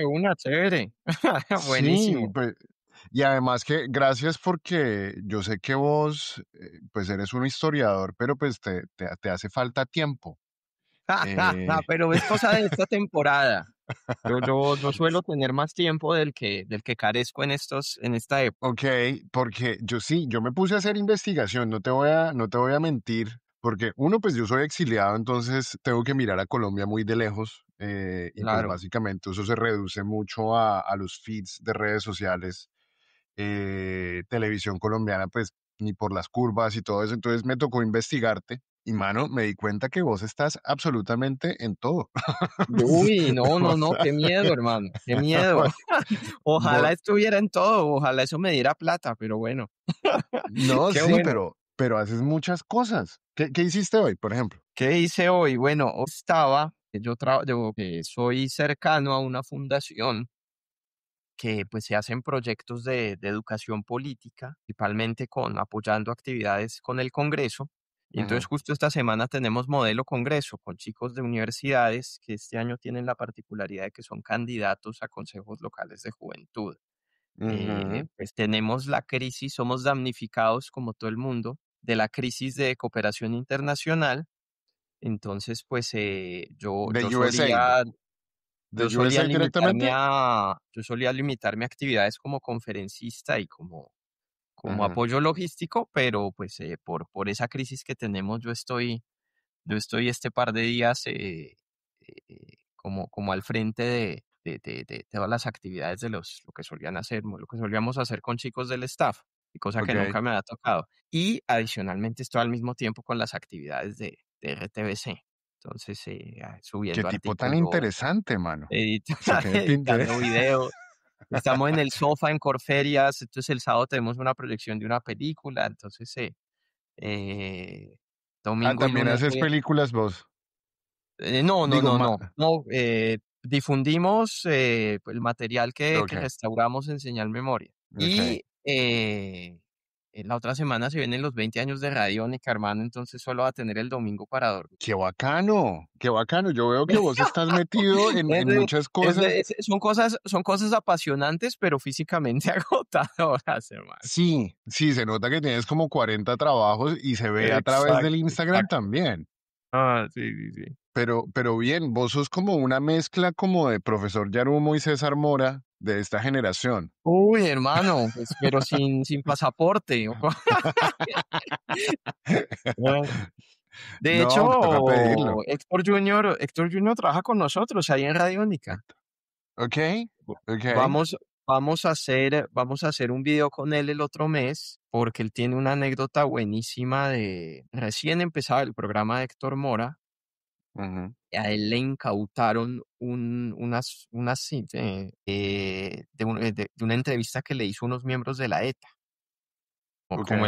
de una, chévere. Sí, Buenísimo. pues, y además que gracias porque yo sé que vos, pues eres un historiador, pero pues te hace falta tiempo. Eh, Pero es cosa de esta temporada. Yo suelo tener más tiempo del que carezco en esta época. ok, porque yo me puse a hacer investigación, no te voy a mentir, porque uno, pues yo soy exiliado, entonces tengo que mirar a Colombia muy de lejos, y pues Claro. básicamente eso se reduce mucho a los feeds de redes sociales, televisión colombiana, pues ni por las curvas y todo eso. Entonces me tocó investigarte y, mano, me di cuenta que vos estás absolutamente en todo. Uy, no, no, O no, sea, qué miedo, hermano, qué miedo. vos- Ojalá vos- estuviera en todo, ojalá eso me diera plata, pero bueno, no, qué sí, bueno. pero haces muchas cosas. ¿Qué hiciste hoy, por ejemplo? ¿Qué hice hoy? Bueno, hoy yo soy cercano a una fundación que pues se hacen proyectos de educación política, principalmente apoyando actividades con el Congreso. Y entonces Ujú, justo esta semana tenemos modelo Congreso con chicos de universidades que este año tienen la particularidad de que son candidatos a consejos locales de juventud. ujú. Pues tenemos la crisis, somos damnificados como todo el mundo de la crisis de cooperación internacional. Entonces, pues De USAID. De USAID directamente. yo solía limitarme a actividades como conferencista y como Ujú, apoyo logístico, pero pues por esa crisis que tenemos, yo estoy este par de días como al frente de todas las actividades lo que solían hacer, lo que solíamos hacer con chicos del staff, y cosa que ok. nunca me había tocado. Y adicionalmente estoy al mismo tiempo con las actividades de RTBC. Entonces, Qué subiendo tipo tan artículos, interesante, mano. edit- Saqué de Pinterest. editando videos. Estamos en el sofá en Corferias, entonces el sábado tenemos una proyección de una película, entonces eh, Ah, domingo y también lunes haces voy a... películas vos. No, no, Digo, no, no, no, difundimos el material que ok, restauramos en Señal Memoria. ok. Y en la otra semana se vienen los 20 años de Radiónica, hermano, entonces solo va a tener el domingo para dormir. Qué bacano, qué bacano. Yo veo que vos estás metido en muchas cosas. Son cosas apasionantes, pero físicamente agotadoras, hermano. Sí, sí, se nota que tienes como 40 trabajos y se ve a través del Exacto, Instagram exacto. también. Sí, sí, sí. Pero bien, vos sos como una mezcla como de profesor Yarumo y César Mora de esta generación. Uy, hermano, pues, pero sin pasaporte. No. De No, toca pedirlo. hecho, Héctor Junior trabaja con nosotros ahí en Radiónica. Ok, ok. Vamos a hacer un video con él el otro mes, porque él tiene una anécdota buenísima de recién empezaba el programa de Héctor Mora. Ujú, A él le incautaron de una entrevista que le hizo unos miembros de la ETA. ok. Como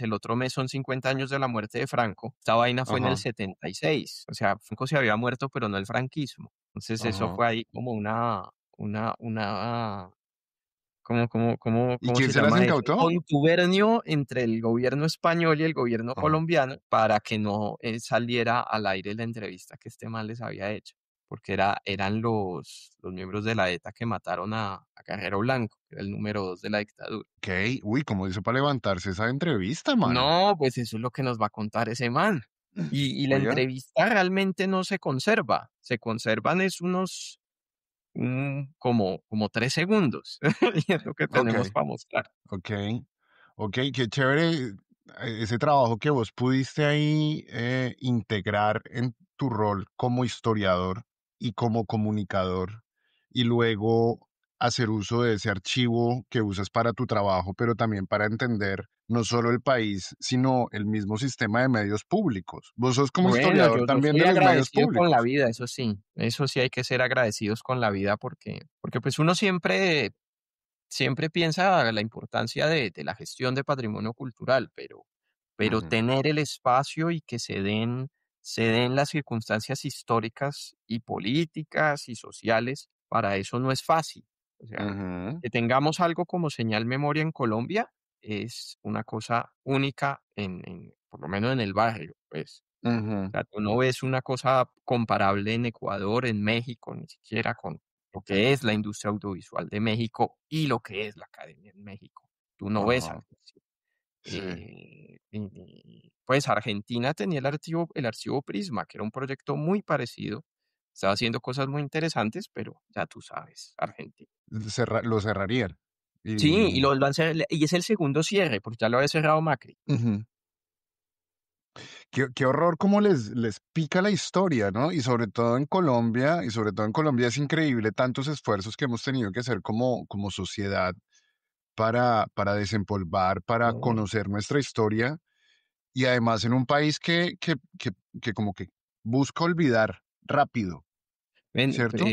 el otro mes son 50 años de la muerte de Franco. Esta vaina fue en el Ajá, 76. O sea, Franco se había muerto, pero no el franquismo. Entonces eso ajá. fue ahí como ¿Y ¿cómo quién se se las llama eso? Un incautó? contubernio entre el gobierno español y el gobierno Ajá. colombiano para que no saliera al aire la entrevista que este man les había hecho, porque eran los miembros de la ETA que mataron a Carrero Blanco, que era el número 2 de la dictadura. Ok, uy, ¿cómo hizo para levantarse esa entrevista, mano? No, pues eso es lo que nos va a contar ese man. Y la Oiga, entrevista realmente no se conserva, se conservan es como 3 segundos, y es lo que ok, tenemos para mostrar. ok, ok, qué chévere, ese trabajo que vos pudiste ahí, integrar en tu rol como historiador y como comunicador, y luego hacer uso de ese archivo que usas para tu trabajo, pero también para entender no solo el país, sino el mismo sistema de medios públicos. Vos sos como Bueno, historiador yo también soy de los medios agradecido con la públicos. vida, eso sí hay que ser agradecidos con la vida porque pues uno siempre piensa la importancia de la gestión de patrimonio cultural, pero Ujú, tener el espacio y que se den las circunstancias históricas y políticas y sociales, para eso no es fácil. O sea, ujú. que tengamos algo como Señal Memoria en Colombia es una cosa única por lo menos en el barrio, pues. Ujú. Sea, tú no ves una cosa comparable en Ecuador, en México, ni siquiera con lo que es la industria audiovisual de México y lo que es la academia en México. Tú no ves Ajá. algo así. Sí. Pues Argentina tenía el archivo Prisma, que era un proyecto muy parecido. Estaba haciendo cosas muy interesantes, pero ya tú sabes, Argentina. Lo cerrarían. Sí, y Y lo han y es el segundo cierre, porque ya lo había cerrado Macri. ujú. Qué horror cómo les pica la historia, ¿no? Y sobre todo en Colombia es increíble tantos esfuerzos que hemos tenido que hacer como sociedad para desempolvar, para Mm. conocer nuestra historia, y además en un país que como que busca olvidar rápido, Ven, ¿cierto?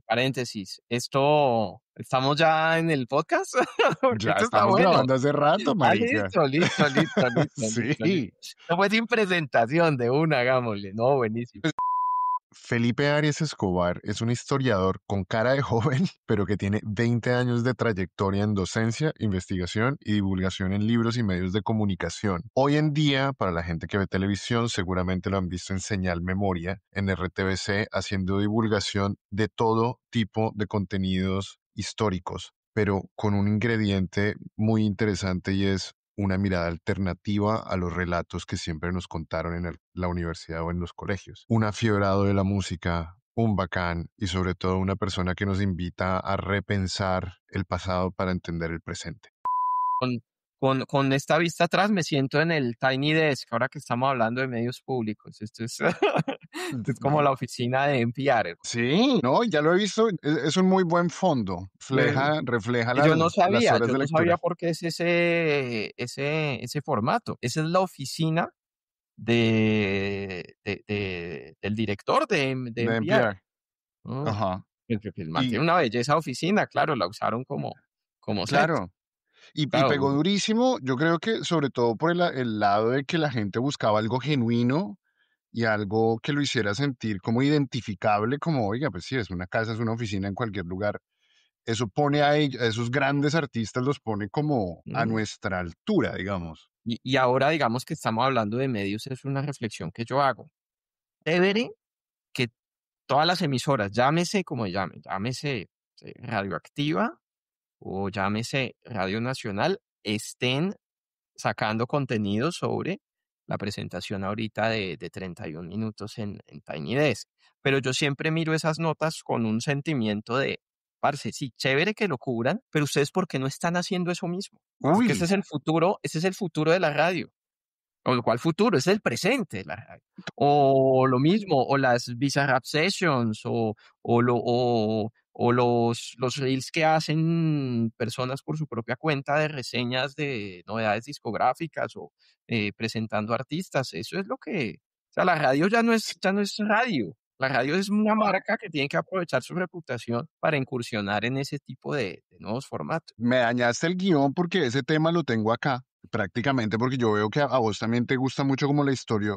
paréntesis, ¿esto estamos ya en el podcast? Porque Ya esto está estamos bueno. grabando hace rato, Ah, marica. listo, listo, listo, listo, listo, listo. Sí. No fue sin presentación, de una, hagámosle. No, buenísimo. Felipe Arias Escobar es un historiador con cara de joven, pero que tiene 20 años de trayectoria en docencia, investigación y divulgación en libros y medios de comunicación. Hoy en día, para la gente que ve televisión, seguramente lo han visto en Señal Memoria, en RTBC, haciendo divulgación de todo tipo de contenidos históricos, pero con un ingrediente muy interesante y es una mirada alternativa a los relatos que siempre nos contaron en la universidad o en los colegios. Un afiebrado de la música, un bacán y sobre todo una persona que nos invita a repensar el pasado para entender el presente. Con con esta vista atrás me siento en el Tiny Desk, ahora que estamos hablando de medios públicos. Esto es esto es como la oficina de NPR. Sí, no, ya lo he visto, es un muy buen fondo, Eh, refleja que las horas yo de no sabía lectura por qué es ese formato. Esa es la oficina del director de de NPR. NPR. Mm, Ajá. que el man Y tiene una belleza oficina, claro, la usaron como set. claro, y pegó Claro, durísimo, yo creo que sobre todo por el lado de que la gente buscaba algo genuino y algo que lo hiciera sentir como identificable, como, oiga, pues sí, es una casa, es una oficina en cualquier lugar. Eso pone a esos grandes artistas, los pone como a mm. nuestra altura, digamos. Y ahora, digamos que estamos hablando de medios, es una reflexión que yo hago. Chévere que todas las emisoras, llámese como llame, llámese Radioactiva o llámese Radio Nacional, estén sacando contenido sobre la presentación ahorita de 31 minutos en Tiny Desk. Pero yo siempre miro esas notas con un sentimiento de, parce, sí, chévere que lo cubran, pero ustedes, ¿por qué no están haciendo eso mismo? Porque Uy, ese es el futuro de la radio. ¿O cuál futuro? Es el presente, o lo mismo, o las Bizarrap Sessions, o los reels que hacen personas por su propia cuenta de reseñas de novedades discográficas o, presentando artistas. Eso es lo que o sea, la radio ya no es radio. La radio es una marca que tiene que aprovechar su reputación para incursionar en ese tipo de nuevos formatos. me dañaste el guión porque ese tema lo tengo acá, prácticamente, porque yo veo que a vos también te gusta mucho como la historia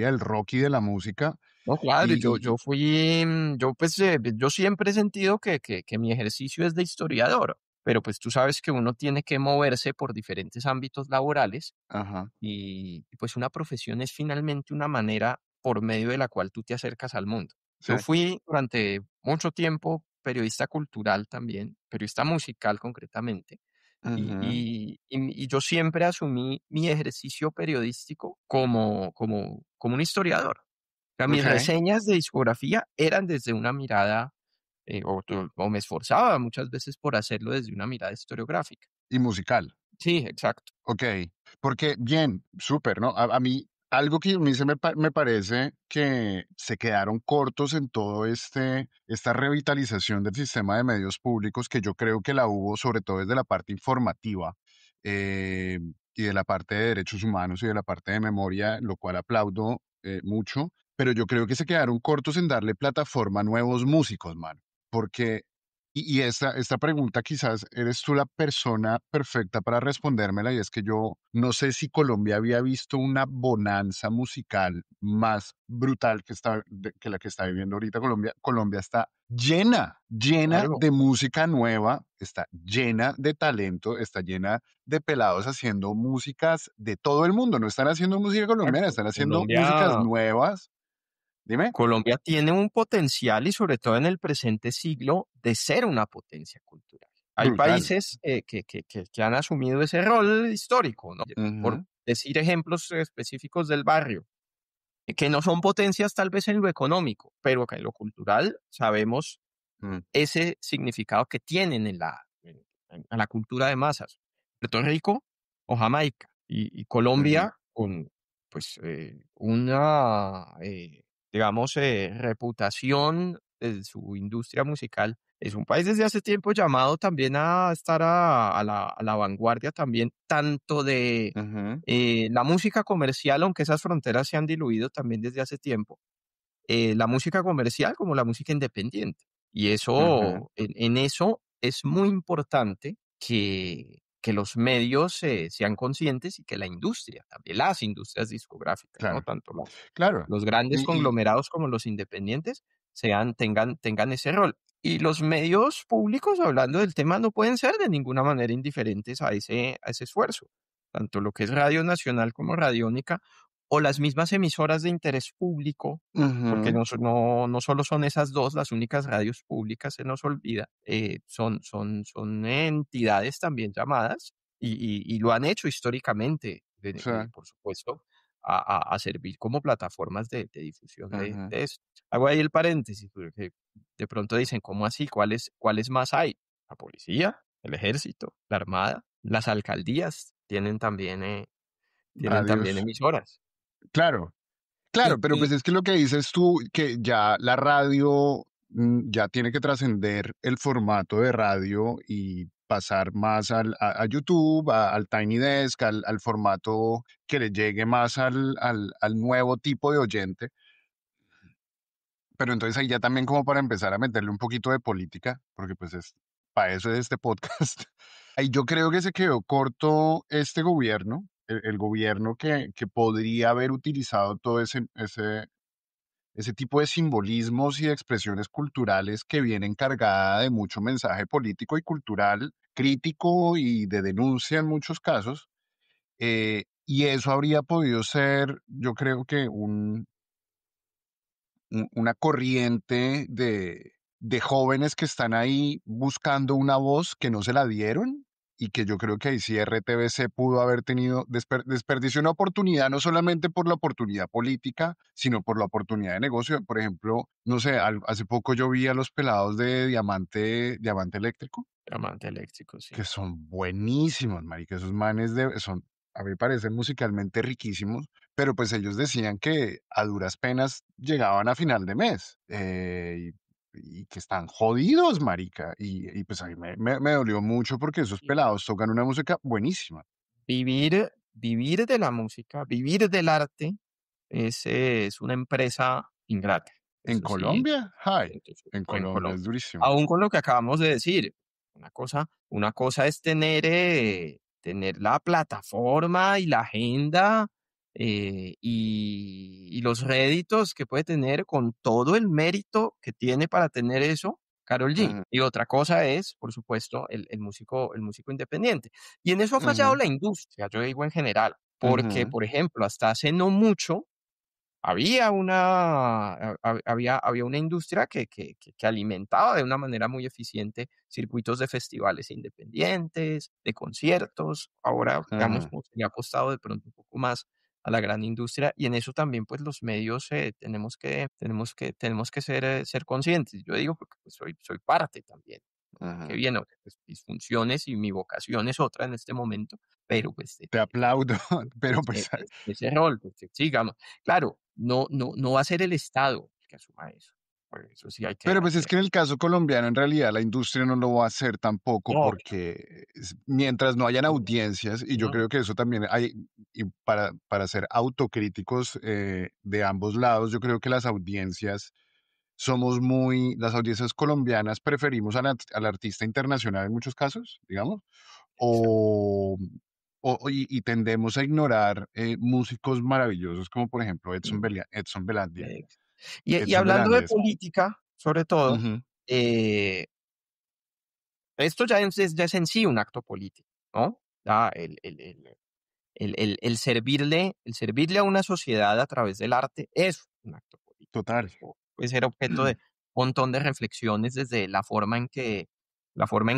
del rock y de la música. No, claro, Y, yo pues, yo siempre he sentido que mi ejercicio es de historiador, pero pues tú sabes que uno tiene que moverse por diferentes ámbitos laborales ajá, y pues una profesión es finalmente una manera por medio de la cual tú te acercas al mundo. sí, Yo fui durante mucho tiempo periodista cultural también, periodista musical concretamente, ujú, y yo siempre asumí mi ejercicio periodístico como un historiador. Sea, mis ok, reseñas de discografía eran desde una mirada, o me esforzaba muchas veces por hacerlo desde una mirada historiográfica. y musical. Sí, exacto. Ok, porque bien, súper, ¿no? A mí, algo que a mí me parece que se quedaron cortos en todo esta revitalización del sistema de medios públicos, que yo creo que la hubo sobre todo desde la parte informativa eh, y de la parte de derechos humanos y de la parte de memoria, lo cual aplaudo mucho, pero yo creo que se quedaron cortos en darle plataforma a nuevos músicos, man, porque Y esta pregunta quizás eres tú la persona perfecta para respondérmela, y es que yo no sé si Colombia había visto una bonanza musical más brutal que la que está viviendo ahorita Colombia. Colombia está llena, llena Claro, de música nueva, está llena de talento, está llena de pelados haciendo músicas de todo el mundo. No están haciendo música colombiana, exacto. están haciendo músicas Colombia nuevas. Dime. Colombia tiene un potencial y sobre todo en el presente siglo de ser una potencia cultural. Hay Brutal. países que han asumido ese rol histórico, ¿no? Por Ujú, decir ejemplos específicos del barrio, que no son potencias tal vez en lo económico, pero que en lo cultural sabemos mm, ese significado que tienen en la cultura de masas. Puerto Rico o Jamaica y ujú, Colombia con pues una digamos reputación de su industria musical. Es un país desde hace tiempo llamado también a estar a la vanguardia también, tanto de ujú. la música comercial, aunque esas fronteras se han diluido también desde hace tiempo, la música comercial como la música independiente. Y Ujú, eso, en eso es muy importante que los medios sean conscientes y que la industria, también las industrias discográficas, ¿no? claro, Tanto claro. los grandes Y conglomerados como los independientes tengan ese rol. Y los medios públicos, hablando del tema, no pueden ser de ninguna manera indiferentes a ese esfuerzo. Tanto lo que es Radio Nacional como Radiónica, o las mismas emisoras de interés público, porque ujú, no solo son esas 2 las únicas radios públicas, se nos olvida, son entidades también llamadas, y lo han hecho históricamente, sí, por supuesto, a servir como plataformas de difusión ujú. de eso. Hago ahí el paréntesis, porque de pronto dicen: "¿Cómo así? ¿Cuáles más hay?". La policía, el ejército, la armada, las alcaldías tienen también Radios. emisoras. Claro, claro, pero Y pues es que lo que dices tú, que ya la radio ya tiene que trascender el formato de radio y pasar más a YouTube, al Tiny Desk, al formato que le llegue más al nuevo tipo de oyente. Pero entonces ahí ya también como para empezar a meterle un poquito de política, porque pues es, para eso es este podcast. Ahí yo creo que se quedó corto este gobierno, el gobierno que podría haber utilizado todo ese tipo de simbolismos y de expresiones culturales que vienen cargada de mucho mensaje político y cultural crítico y de denuncia en muchos casos. Y eso habría podido ser, yo creo que una corriente de jóvenes que están ahí buscando una voz que no se la dieron, y que yo creo que ahí sí RTBC pudo haber tenido, desperdició una oportunidad, no solamente por la oportunidad política, sino por la oportunidad de negocio. Por ejemplo, no sé, hace poco yo vi a los pelados de Diamante Eléctrico, diamante eléctrico, que sí. son buenísimos, marica. Esos manes a mí me parecen musicalmente riquísimos, pero pues ellos decían que a duras penas llegaban a final de mes, y que están jodidos, marica. Y pues a mí me dolió mucho porque esos Y pelados tocan una música buenísima. vivir de la música, vivir del arte es una empresa ingrata. En Eso sí, Colombia, hi, entonces, en o en Colombia es Colombia. durísimo. Aún con lo que acabamos de decir, una cosa es tener la plataforma y la agenda, y los réditos que puede tener con todo el mérito que tiene para tener eso Karol G. Ujú, Y otra cosa es, por supuesto, el músico independiente. Y en eso ha fallado ujú, la industria, yo digo en general, porque, ujú, por ejemplo, hasta hace no mucho había una industria que alimentaba de una manera muy eficiente circuitos de festivales independientes, de conciertos. Ahora, digamos, ujú, como se le ha apostado de pronto un poco más a la gran industria, y en eso también, pues, los medios, tenemos que ser conscientes. Yo digo, porque, pues, soy parte también. Qué ujú. bien, ¿no? Pues, mis funciones y mi vocación es otra en este momento, pero, pues, Te aplaudo, pero pues ese rol, pues, sí, digamos. Claro, no va a ser el Estado el que asuma eso. Pues, eso sí Pero hay pues es que que en el caso colombiano, en realidad, la industria no lo va a hacer tampoco, no, porque mientras no hayan no, audiencias, y yo no, creo que eso también hay, y para ser autocríticos de ambos lados, yo creo que las audiencias las audiencias colombianas preferimos al artista internacional en muchos casos, digamos, o, y tendemos a ignorar músicos maravillosos como por ejemplo Mm, Edson Belandia. ex y Edson hablando de Belandia es... política, sobre todo, Ujú, eh, esto ya es en sí un acto político, ¿no? Ya el servirle a una sociedad a través del arte es un acto político. total. Eso puede ser objeto de un montón de reflexiones desde la forma en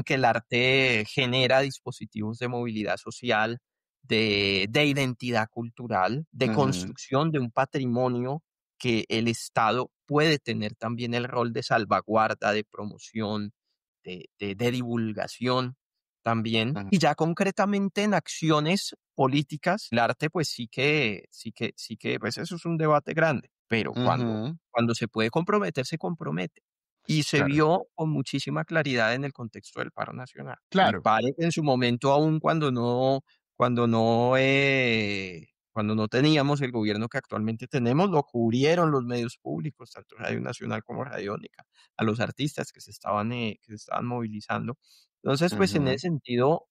que el arte genera dispositivos de movilidad social, de identidad cultural, de Ujú, construcción de un patrimonio que el Estado puede tener también el rol de salvaguarda, de promoción, de divulgación también. ujú, Y ya concretamente en acciones políticas, el arte pues pues eso es un debate grande, pero ujú, cuando se puede comprometer, se compromete. Y se claro, vio con muchísima claridad en el contexto del paro nacional. El claro. paro en su momento, aún cuando no teníamos el gobierno que actualmente tenemos, lo cubrieron los medios públicos, tanto Radio Nacional como Radiónica, a los artistas que se estaban movilizando. Entonces, pues en ese Ujú, sentido,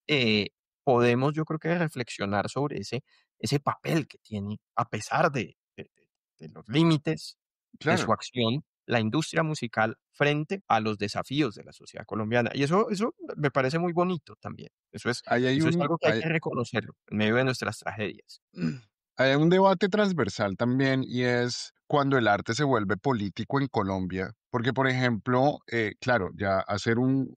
podemos, yo creo que reflexionar sobre ese papel que tiene, a pesar de los límites de su claro. acción, la industria musical frente a los desafíos de la sociedad colombiana. Y eso me parece muy bonito también. Ahí hay Eso es un, algo que hay que reconocerlo en medio de nuestras tragedias. hay un debate transversal también y es cuando el arte se vuelve político en Colombia. Porque, por ejemplo, claro, ya hacer un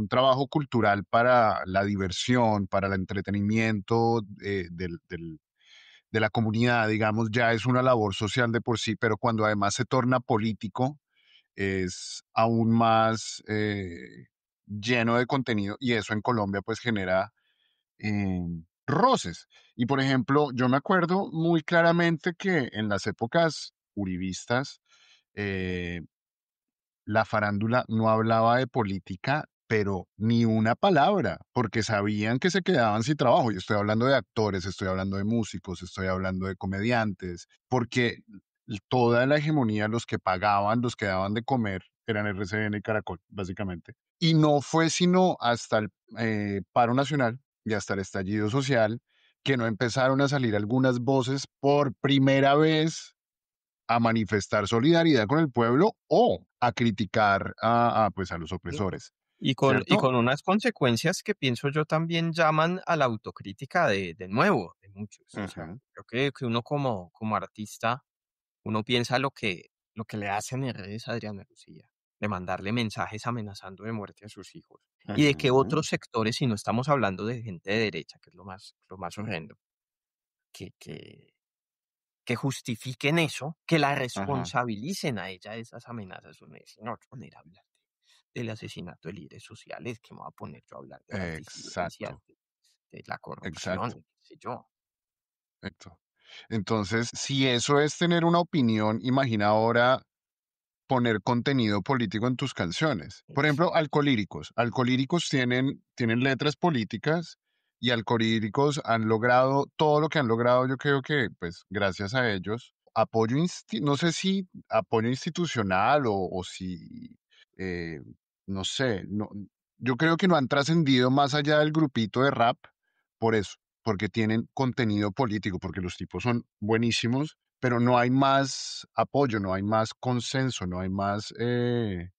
trabajo cultural para la diversión, para el entretenimiento de la comunidad, digamos, ya es una labor social de por sí, pero cuando además se torna político, es aún más lleno de contenido y eso en Colombia pues genera roces. Y por ejemplo, yo me acuerdo muy claramente que en las épocas uribistas, eh, la farándula no hablaba de política, pero ni una palabra, porque sabían que se quedaban sin trabajo. Y estoy hablando de actores, estoy hablando de músicos, estoy hablando de comediantes, porque toda la hegemonía, los que pagaban, los que daban de comer, eran RCN y Caracol, básicamente. Y no fue sino hasta el paro nacional y hasta el estallido social que no empezaron a salir algunas voces por primera vez a manifestar solidaridad con el pueblo o a criticar pues a los Sí. opresores, Y ¿cierto? con unas consecuencias que pienso yo también llaman a la autocrítica de nuevo, de muchos. O sea, Ujú, creo que uno como artista, uno piensa lo que le hacen en redes a Adriana Lucía, de mandarle mensajes amenazando de muerte a sus hijos, y de que ujú, otros sectores, si no estamos hablando de gente de derecha, que es lo más horrendo, que, que, que justifiquen eso, que la ajá, responsabilicen a ella de esas amenazas. Uno dice, no, qué manera de hablar del asesinato de líderes sociales, que me voy a poner yo a hablar de las disidencias, exacto, de la corrupción, exacto, qué sé yo. exacto. Entonces, si eso es tener una opinión, imagina ahora poner contenido político en tus canciones. Por ejemplo, Exacto. Alcolíricos. Alcolíricos tienen letras políticas y Alcolíricos han logrado todo lo que han logrado, yo creo que, pues, gracias a ellos. No sé si apoyo institucional o si, eh, no sé, no, yo creo que no han trascendido más allá del grupito de rap por eso, porque tienen contenido político, porque los tipos son buenísimos, pero no hay más apoyo, no hay más consenso, no hay más, eh,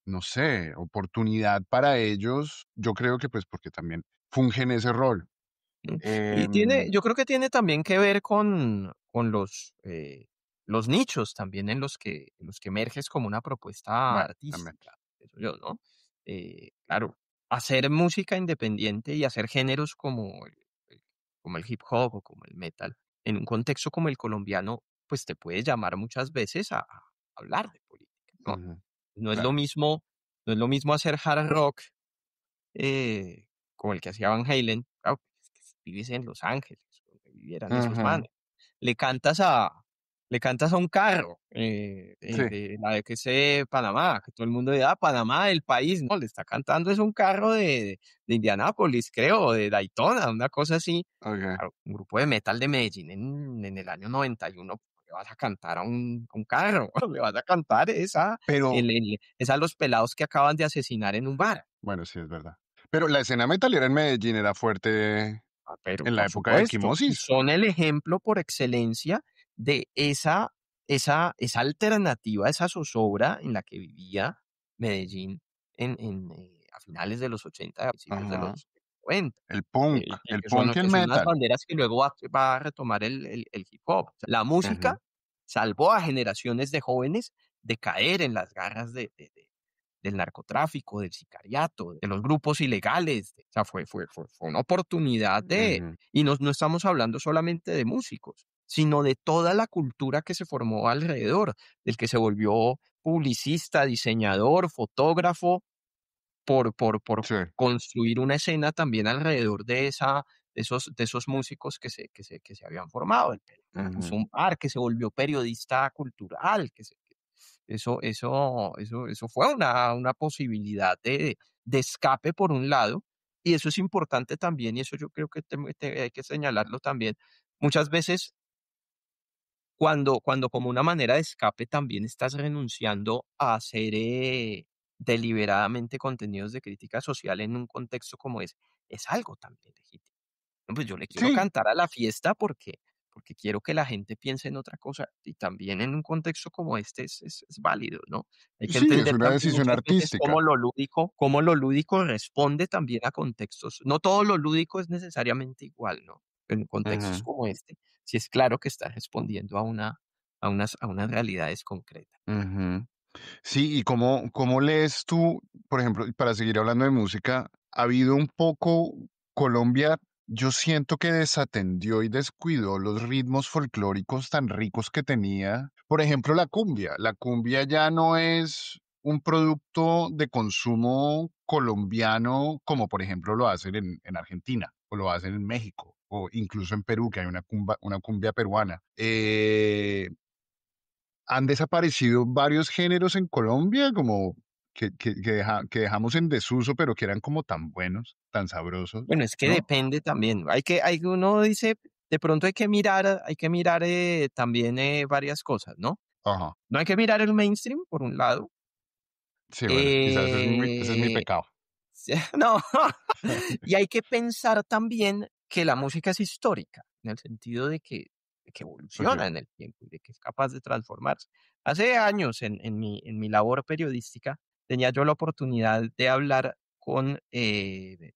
no sé, oportunidad para ellos. Yo creo que pues porque también fungen ese rol. Mm, Em, yo creo que tiene también que ver con los nichos también en los que emerges como una propuesta bueno, también. artística, eso yo, ¿no? Claro, hacer música independiente y hacer géneros como el hip hop o como el metal, en un contexto como el colombiano, pues te puede llamar muchas veces a hablar de política, ¿no? Ujú, No es lo claro. mismo, no es lo mismo hacer hard rock como el que hacía Van Halen, claro, es que vives en Los Ángeles, donde vivieran esos Ujú, manes. Le cantas a, le cantas a un carro sí, de la de que sé Panamá, que todo el mundo dice, ah, Panamá, el país, no, le está cantando es un carro de Indianápolis, creo, o de Daytona, una cosa así. ok. Claro, un grupo de metal de Medellín en el año 91, le vas a cantar a un carro, le vas a cantar Pero, es a los pelados que acaban de asesinar en un bar. bueno, sí, es verdad. Pero la escena metalera en Medellín era fuerte Ah, pero en la por época de supuesto, y Quimosis. son el ejemplo por excelencia de esa alternativa, esa zozobra en la que vivía Medellín a finales de los 80, a principios de Ajá. los 90, El que punk y el son unas metal. banderas que luego va a retomar el hip hop. O sea, la música Ujú, salvó a generaciones de jóvenes de caer en las garras del narcotráfico, del sicariato, de los grupos ilegales. O sea, fue una oportunidad ujú. y no estamos hablando solamente de músicos, sino de toda la cultura que se formó alrededor, del que se volvió publicista, diseñador, fotógrafo, por Sí. construir una escena también alrededor de esos músicos que se habían formado. El pelado que puso Ujú, un bar, que se volvió periodista cultural, eso fue una posibilidad de escape por un lado, y eso es importante también, y eso yo creo que hay que señalarlo también. Muchas veces cuando como una manera de escape también estás renunciando a hacer, deliberadamente contenidos de crítica social en un contexto como ese, es algo también legítimo. No, pues yo le quiero sí, cantar a la fiesta porque quiero que la gente piense en otra cosa, y también en un contexto como este es válido, ¿no? Hay que sí, es entender una también decisión muchas veces artística. cómo lo lúdico responde también a contextos. No todo lo lúdico es necesariamente igual, ¿no? Pero en contextos Ujú, como este, sí es claro que está respondiendo a unas realidades concretas. ujú. Sí, ¿y cómo lees tú, por ejemplo, y para seguir hablando de música, ha habido un poco, Colombia, yo siento que desatendió y descuidó los ritmos folclóricos tan ricos que tenía? Por ejemplo, la cumbia ya no es un producto de consumo colombiano como por ejemplo lo hacen en Argentina o lo hacen en México o incluso en Perú, que hay una cumbia peruana. Han desaparecido varios géneros en Colombia, como que dejamos en desuso, pero que eran como tan buenos, tan sabrosos, Bueno, es que ¿no? depende también. Uno dice, de pronto hay que mirar, también, varias cosas, ¿no? Ajá. No hay que mirar el mainstream, por un lado. Sí, bueno, quizás ese es mi Eh, pecado. no, y hay que pensar también que la música es histórica, en el sentido de que evoluciona Okey. en el tiempo y de que es capaz de transformarse. Hace años, en mi labor periodística, tenía yo la oportunidad de hablar con,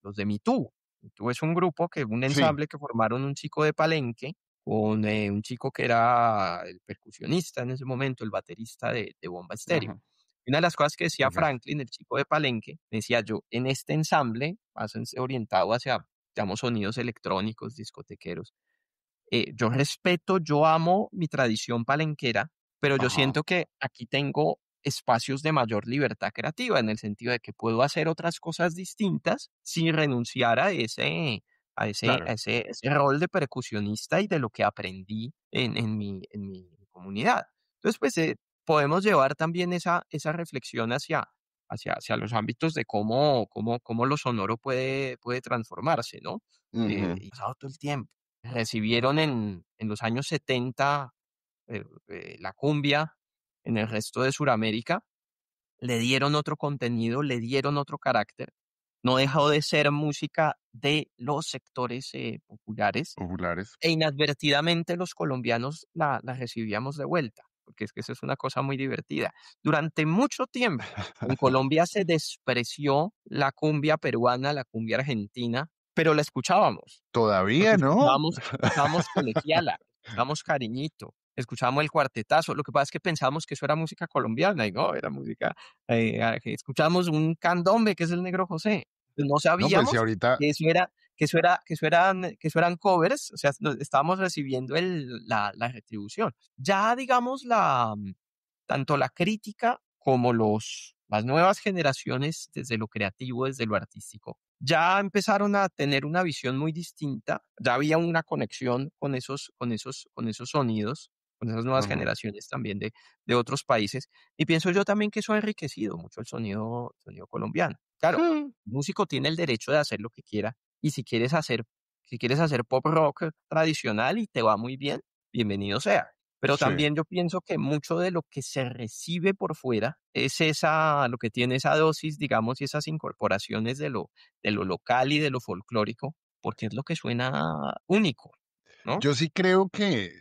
los de Mitú. Mitú es un grupo, un Sí. ensamble que formaron un chico de Palenque con, un chico que era el percusionista en ese momento, el baterista de Bomba Estéreo. Ajá. Y una de las cosas que decía Okey. Franklin, el chico de Palenque, decía yo, en este ensamble, más orientado hacia, digamos, sonidos electrónicos, discotequeros, yo respeto, yo amo mi tradición palenquera, pero yo Ajá. siento que aquí tengo espacios de mayor libertad creativa, en el sentido de que puedo hacer otras cosas distintas sin renunciar Claro. ese rol de percusionista y de lo que aprendí en mi comunidad. Entonces, pues, podemos llevar también esa reflexión hacia los ámbitos de cómo lo sonoro puede transformarse, ¿no? Ujú. Y ha pasado todo el tiempo. Recibieron en los años 70, la cumbia en el resto de Suramérica, le dieron otro contenido, le dieron otro carácter. No dejó de ser música de los sectores, populares, Populares. e inadvertidamente los colombianos la recibíamos de vuelta, porque es que eso es una cosa muy divertida. Durante mucho tiempo en Colombia se despreció la cumbia peruana, la cumbia argentina, pero la escuchábamos. Porque Todavía, ¿no? escuchábamos Colegiala, escuchábamos Cariñito, escuchábamos El Cuartetazo. Lo que pasa es que pensábamos que eso era música colombiana, y no, era música, que escuchábamos un candombe, que es el Negro José. Pues no No, pues si sabíamos ahorita que eso eran covers, o sea, estábamos recibiendo la retribución. Ya, digamos, tanto la crítica como las nuevas generaciones, desde lo creativo, desde lo artístico, ya empezaron a tener una visión muy distinta, ya había una conexión con esos sonidos, con esas nuevas ujú. generaciones también de otros países, y pienso yo también que eso ha enriquecido mucho el sonido colombiano. Claro, Mm. el músico tiene el derecho de hacer lo que quiera, y si quieres hacer pop rock tradicional y te va muy bien, bienvenido sea. Pero Sí. también yo pienso que mucho de lo que se recibe por fuera es esa lo que tiene esa dosis, digamos, y esas incorporaciones de lo local y de lo folclórico, porque es lo que suena único, ¿no? Yo sí creo que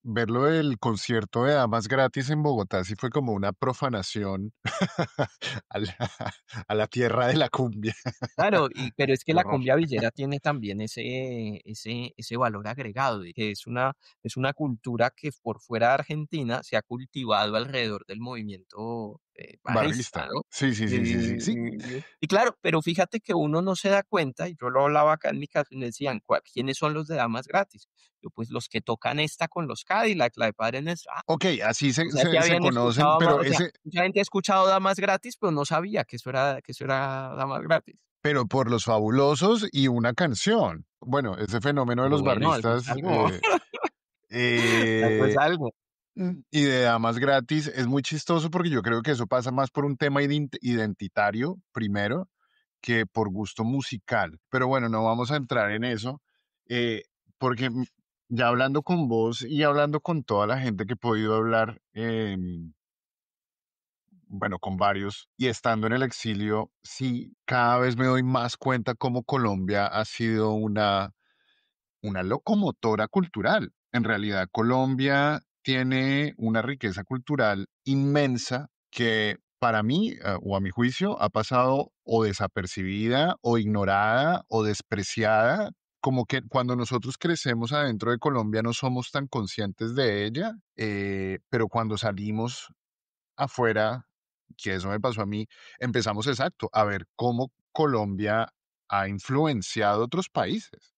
verlo del concierto de Damas Gratis en Bogotá sí fue como una profanación a la, a la tierra de la cumbia. Claro, pero es que Qué la horror. cumbia villera tiene también ese valor agregado, de que es una cultura que por fuera de Argentina se ha cultivado alrededor del movimiento, barrista, Barrista. ¿no? Sí, sí, sí, sí, sí, sí. Y claro, pero fíjate que uno no se da cuenta, y yo lo hablaba acá en mi casa, y me decían: ¿Quiénes son los de Damas Gratis?". Yo: "Pues los que tocan esta con los Cadillac, la de Padre Nuestro". "Ah, Ok, así o sea, que se habían conocen, escuchado pero o sea, ese, mucha gente ha escuchado Damas Gratis, pero no sabía que eso era Damas Gratis". pero por los fabulosos y una canción. Bueno, ese fenómeno de Pero los bueno, algo es barristas algo, algo es eh, algo. y de damas gratis es muy chistoso porque yo creo que eso pasa más por un tema identitario primero que por gusto musical. Pero bueno, no vamos a entrar en eso eh, porque ya hablando con vos y hablando con toda la gente que he podido hablar, bueno, con varios, y estando en el exilio, sí, cada vez me doy más cuenta cómo Colombia ha sido una locomotora cultural. En realidad, Colombia tiene una riqueza cultural inmensa que para mí, o a mi juicio, ha pasado o desapercibida, o ignorada, o despreciada. Como que cuando nosotros crecemos adentro de Colombia no somos tan conscientes de ella, pero cuando salimos afuera, que eso me pasó a mí, empezamos exacto a ver cómo Colombia ha influenciado otros países.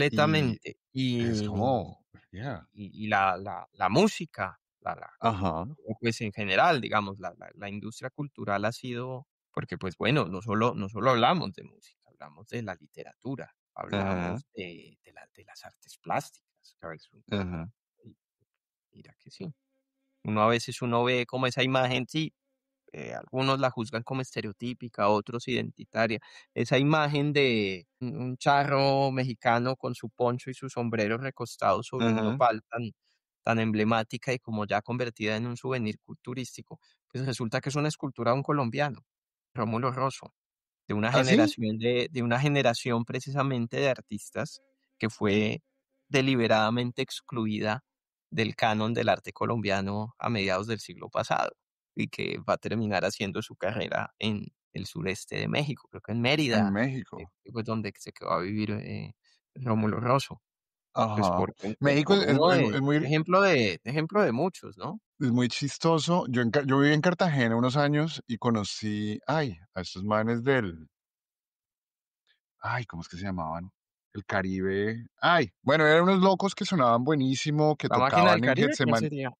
Y Completamente. es como, ya, Y la música, ajá, pues, en general, digamos, la industria cultural ha sido porque, pues, bueno, no solo hablamos de música, hablamos de la literatura, ajá, hablamos de las artes plásticas, que a veces ajá, y mira que sí. Uno a veces uno ve como esa imagen, sí, algunos la juzgan como estereotípica, otros identitaria. Esa imagen de un charro mexicano con su poncho y su sombrero recostado sobre un ajá. nopal tan emblemática y como ya convertida en un souvenir turístico, pues resulta que es una escultura de un colombiano, Rómulo Rosso, ¿Así? de una generación precisamente de artistas que fue deliberadamente excluida del canon del arte colombiano a mediados del siglo pasado, y que va a terminar haciendo su carrera en el sureste de México, creo que en En Mérida, México. que fue donde se quedó a vivir, Rómulo Rosso, pues Ajá. México por uno de muy, ejemplo de muchos, ¿no? es muy chistoso. Yo viví en Cartagena unos años y conocí, ay, a estos manes ay, ¿cómo es que se llamaban? El Caribe. Ay, bueno, eran unos locos que sonaban buenísimo, que La Máquina del tocaban en Caribe, ¿cuál Getsemaní. sería?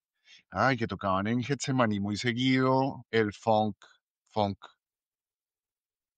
Ay, que tocaban en Getsemaní muy seguido, el funk,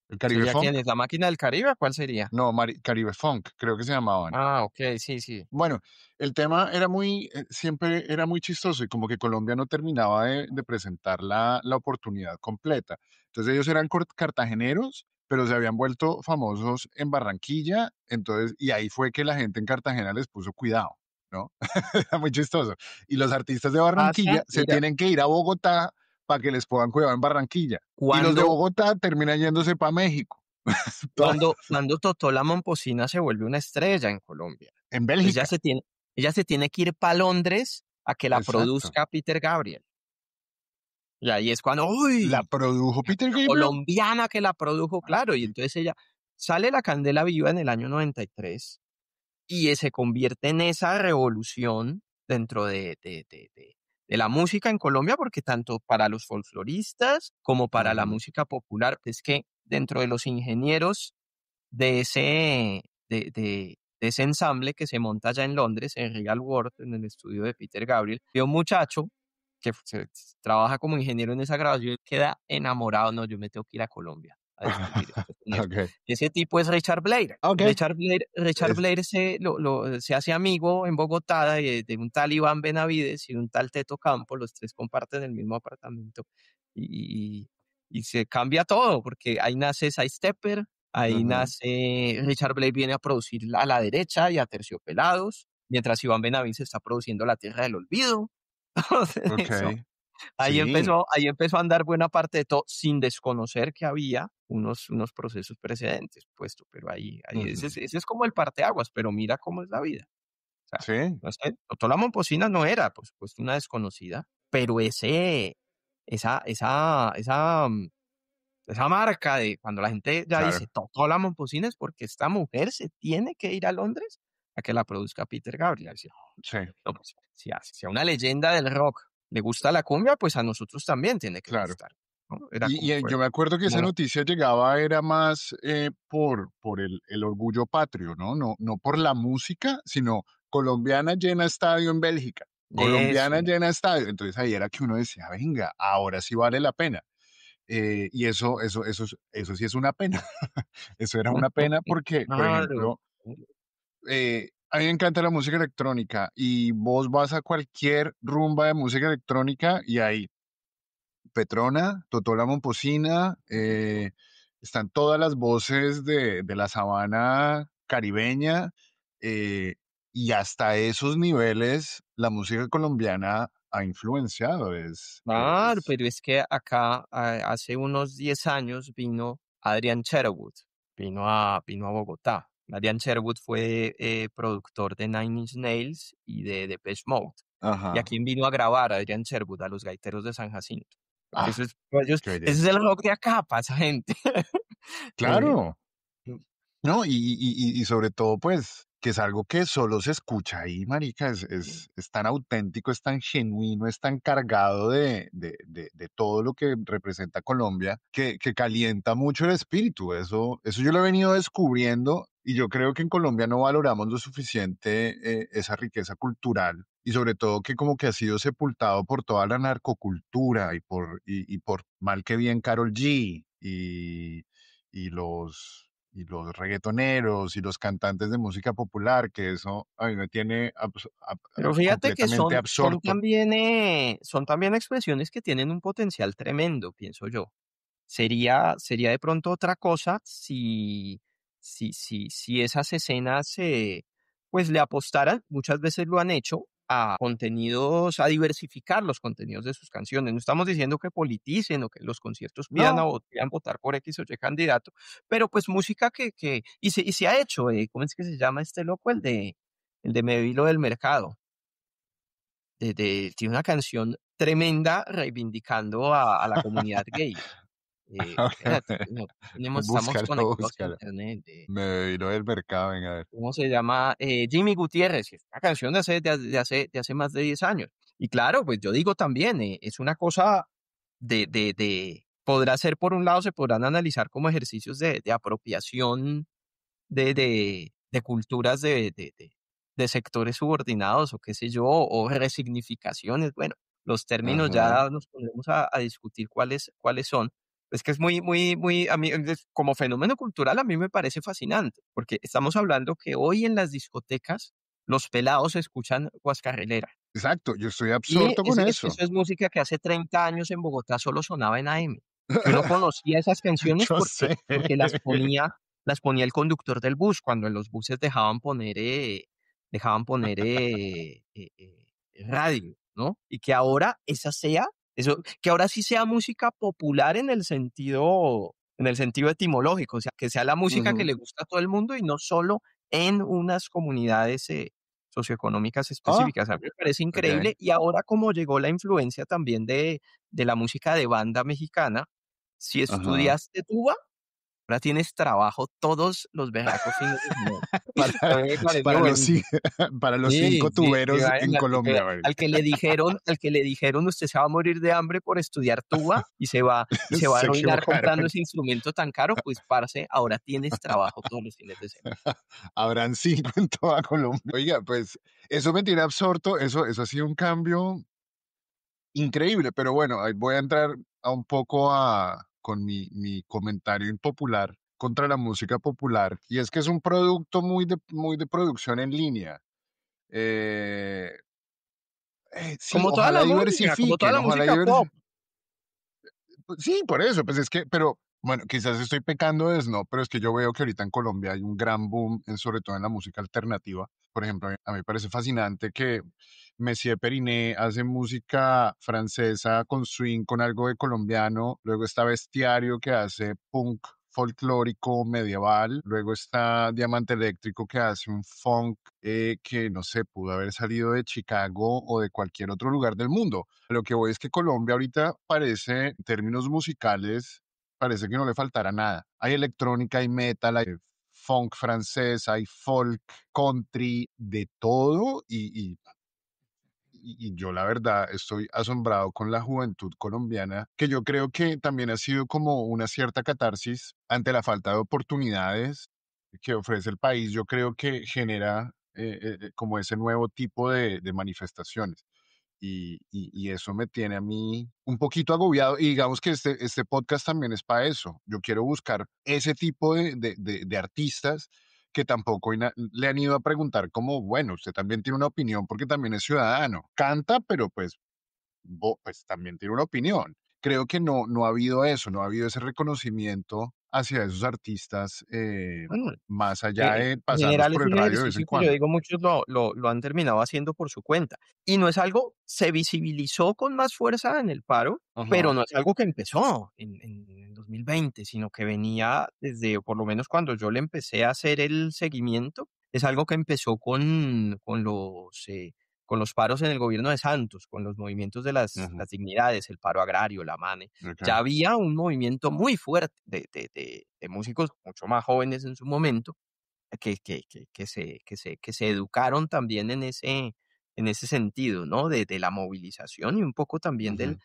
el Caribe ¿Sería quién Funk. es? ¿La Máquina del Caribe, cuál sería? No, Caribe Funk, creo que se llamaban. Ah, okey, sí, sí. Bueno, el tema era muy, siempre era muy chistoso y como que Colombia no terminaba de presentar la oportunidad completa. Entonces ellos eran cartageneros, pero se habían vuelto famosos en Barranquilla, entonces, y ahí fue que la gente en Cartagena les puso cuidado, ¿no? Era muy chistoso. Y los artistas de Ah, sí, Barranquilla se mira, tienen que ir a Bogotá para que les puedan cuidar en Barranquilla. Y los de cuando Bogotá terminan yéndose para México, cuando Totó la Momposina se vuelve una estrella en Colombia. en Entonces Bélgica. ella se tiene que ir para Londres a que la Exacto. produzca Peter Gabriel. Y ahí es cuando, La ¡uy! produjo La Peter Gabriel. colombiana que la produjo, claro. Y entonces ella sale La Candela Viva en el año 93 y, se convierte en esa revolución dentro de la música en Colombia, porque tanto para los folcloristas como para la Ujú, música popular, es que dentro de los ingenieros de ese, de ese ensamble que se monta allá en Londres, en Real World, en el estudio de Peter Gabriel, y un muchacho que trabaja como ingeniero en esa grabación, queda enamorado, no, yo me tengo que ir a Colombia a descubrir esto con esto. okey, Ese tipo es Richard Blair. okey. Richard Es Blair se hace amigo en Bogotá de un tal Iván Benavides y un tal Teto Campo, los tres comparten el mismo apartamento y, y se cambia todo, porque ahí nace Sidestepper. Stepper, ahí ujú, nace Richard Blair, viene a producir a la derecha y a Terciopelados. mientras Iván Benavides está produciendo La Tierra del Olvido. Entonces, eso, okey. Sí, ahí empezó a andar buena parte de todo, sin desconocer que había unos procesos precedentes, puesto, pero ujú, ese es como el parteaguas, pero mira cómo es la vida. O sea, sí, no sé, Totó la Momposina no era, por supuesto, una desconocida, pero esa marca de cuando la gente ya dice claro, Totó la Momposina es porque esta mujer se tiene que ir a Londres a que la produzca Peter Gabriel. Decía, sí, no, pues, si a una leyenda del rock le gusta la cumbia, pues a nosotros también tiene que claro. gustar, ¿no? Era como fue Yo me acuerdo que como esa la noticia llegaba era más, por el orgullo patrio, ¿no? No por la música, sino colombiana llena estadio en Bélgica, colombiana eso. llena estadio. Entonces, ahí era que uno decía: "Venga, ahora sí vale la pena". Y eso sí es una pena. Eso era una pena porque, por Claro. ejemplo, a mí me encanta la música electrónica y vos vas a cualquier rumba de música electrónica y hay Petrona, Totó la Momposina, están todas las voces de la sabana caribeña, eh, y hasta esos niveles la música colombiana ha influenciado. Claro, pero es que acá hace unos 10 años vino Adrian Sherwood, vino a Bogotá. Adrian Sherwood fue productor de Nine Inch Nails y de Depeche Mode. ¿Y a Ajá. quién vino a grabar Adrian Sherwood? A los gaiteros de San Jacinto. Porque Ah, qué ese es belleza. el rock de acá, para esa gente. Eh, Claro. No, y sobre todo, pues, que es algo que solo se escucha ahí, marica, es tan auténtico, es tan genuino, es tan cargado de todo lo que representa Colombia, que calienta mucho el espíritu. Eso yo lo he venido descubriendo y yo creo que en Colombia no valoramos lo suficiente esa riqueza cultural y sobre todo que como que ha sido sepultado por toda la narcocultura y por mal que bien Karol G y los reggaetoneros y los cantantes de música popular, que eso a mí me tiene Pero fíjate que completamente absorto. son también expresiones que tienen un potencial tremendo, pienso yo. Sería de pronto otra cosa si esas escenas pues le apostaran, muchas veces lo han hecho, a contenidos, a diversificar los contenidos de sus canciones. No estamos diciendo que politicen o que los conciertos No, pidan votar por X o Y candidato, pero pues música y se ha hecho, ¿cómo es que se llama este loco? El de Me Vilo del Mercado. Tiene una canción tremenda reivindicando a la comunidad gay. Espérate, no, estamos búscalo, conectados a búscalo. internet. Me vino del mercado, venga, a ver. ¿Cómo se llama? Jimmy Gutiérrez, que es una canción de hace más de 10 años. Y claro, pues yo digo también, es una cosa podrá ser por un lado, se podrán analizar como ejercicios de apropiación de culturas de sectores subordinados o qué sé yo, o resignificaciones. Bueno, los términos Ujú. ya nos pondremos a discutir cuáles son. Es que es muy, a mí, como fenómeno cultural, a mí me parece fascinante, porque estamos hablando que hoy en las discotecas los pelados escuchan guascarrelera. Exacto, yo estoy Y absorto con es que eso. eso es música que hace 30 años en Bogotá solo sonaba en AM, que uno conocía esas canciones Yo porque sé. porque las ponía el conductor del bus, cuando en los buses dejaban poner radio, ¿no? Y que ahora que ahora sí sea música popular en el sentido etimológico, o sea, que sea la música que Ujú. le gusta a todo el mundo y no solo en unas comunidades, socioeconómicas Ah, específicas. A mí me parece ok. increíble. Y ahora como llegó la influencia también de la música de banda mexicana, si Ajá. estudiaste tuba, ahora tienes trabajo todos los berracos fines de semana. Para, A mí me parece para los, buenísimo. para los Sí, cinco sí, tuberos en imagínate que Colombia, marica. al que le dijeron usted se va a morir de hambre por estudiar tuba y se va a Se arruinar comprando equivocaron. ese instrumento tan caro, pues parce, ahora tienes trabajo todos los fines de semana. Habrán 5 en toda Colombia. Oiga, pues eso me tiene absorto, eso ha sido un cambio increíble, pero bueno, ahí voy a entrar a un poco con mi comentario impopular contra la música popular, y es que es un producto muy de producción en línea. Eh, sí, Como toda la música, como toda la ojalá música pop. sí, por eso, pues es que, pero Bueno, quizás estoy pecando de snob, pero es que yo veo que ahorita en Colombia hay un gran boom, sobre todo en la música alternativa. Por ejemplo, a mí me parece fascinante que Messier Periné hace música francesa con swing, con algo de colombiano. Luego está Bestiario que hace punk folclórico medieval. Luego está Diamante Eléctrico que hace un funk que no sé, pudo haber salido de Chicago o de cualquier otro lugar del mundo. Lo que voy es que Colombia ahorita parece, en términos musicales, parece que no le faltará nada. Hay electrónica, hay metal, hay funk francés, hay folk, country, de todo y yo la verdad estoy asombrado con la juventud colombiana, que yo creo que también ha sido como una cierta catarsis ante la falta de oportunidades que ofrece el país. Yo creo que genera como ese nuevo tipo de manifestaciones. Y eso me tiene a mí un poquito agobiado. Y digamos que este podcast también es para eso. Yo quiero buscar ese tipo de artistas que tampoco le han ido a preguntar como, bueno, usted también tiene una opinión porque también es ciudadano. Canta, pero pues, pues también tiene una opinión. Creo que no ha habido eso, no ha habido ese reconocimiento hacia esos artistas Bueno, más allá de en pasarlos general por es el un radio de vez en ejercicio que yo cuando. digo muchos lo han terminado haciendo por su cuenta. Y no es algo, se visibilizó con más fuerza en el paro, pero Ajá, no es algo que empezó en 2020, sino que venía desde, por lo menos cuando yo le empecé a hacer el seguimiento, es algo que empezó con los paros en el gobierno de Santos, con los movimientos de ujú, las dignidades, el paro agrario, la MANE. Ya ok, había un movimiento muy fuerte de músicos mucho más jóvenes en su momento que se educaron también en ese sentido, ¿no? De la movilización y un poco también ujú. del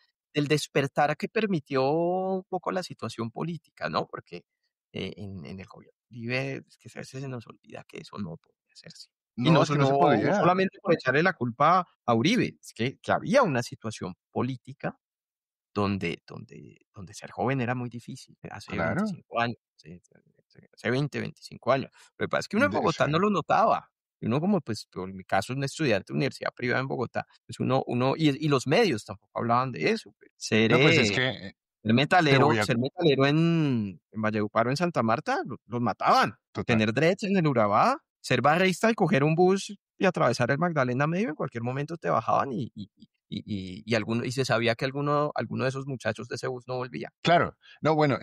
despertar que permitió un poco la situación política, ¿no? Porque en el gobierno Uribe, es que a veces se nos olvida que eso no podía hacerse. Y No, es que no se no podía. solamente por echarle la culpa a Uribe, es que había una situación política donde ser joven era muy difícil, hace Claro, 25 años, hace 20, 25 años. Lo que pasa es que uno en sí. Bogotá no lo notaba. Y uno como, pues, por mi caso, un estudiante de universidad privada en Bogotá, pues y los medios tampoco hablaban de eso, pues. No, pues es que te voy a Ser metalero en Valledupar o en Santa Marta, los mataban. total. Tener dreads en el Urabá, ser barrista y coger un bus y atravesar el Magdalena Medio, en cualquier momento te bajaban y se sabía que alguno de esos muchachos de ese bus no volvía. Claro, no, bueno,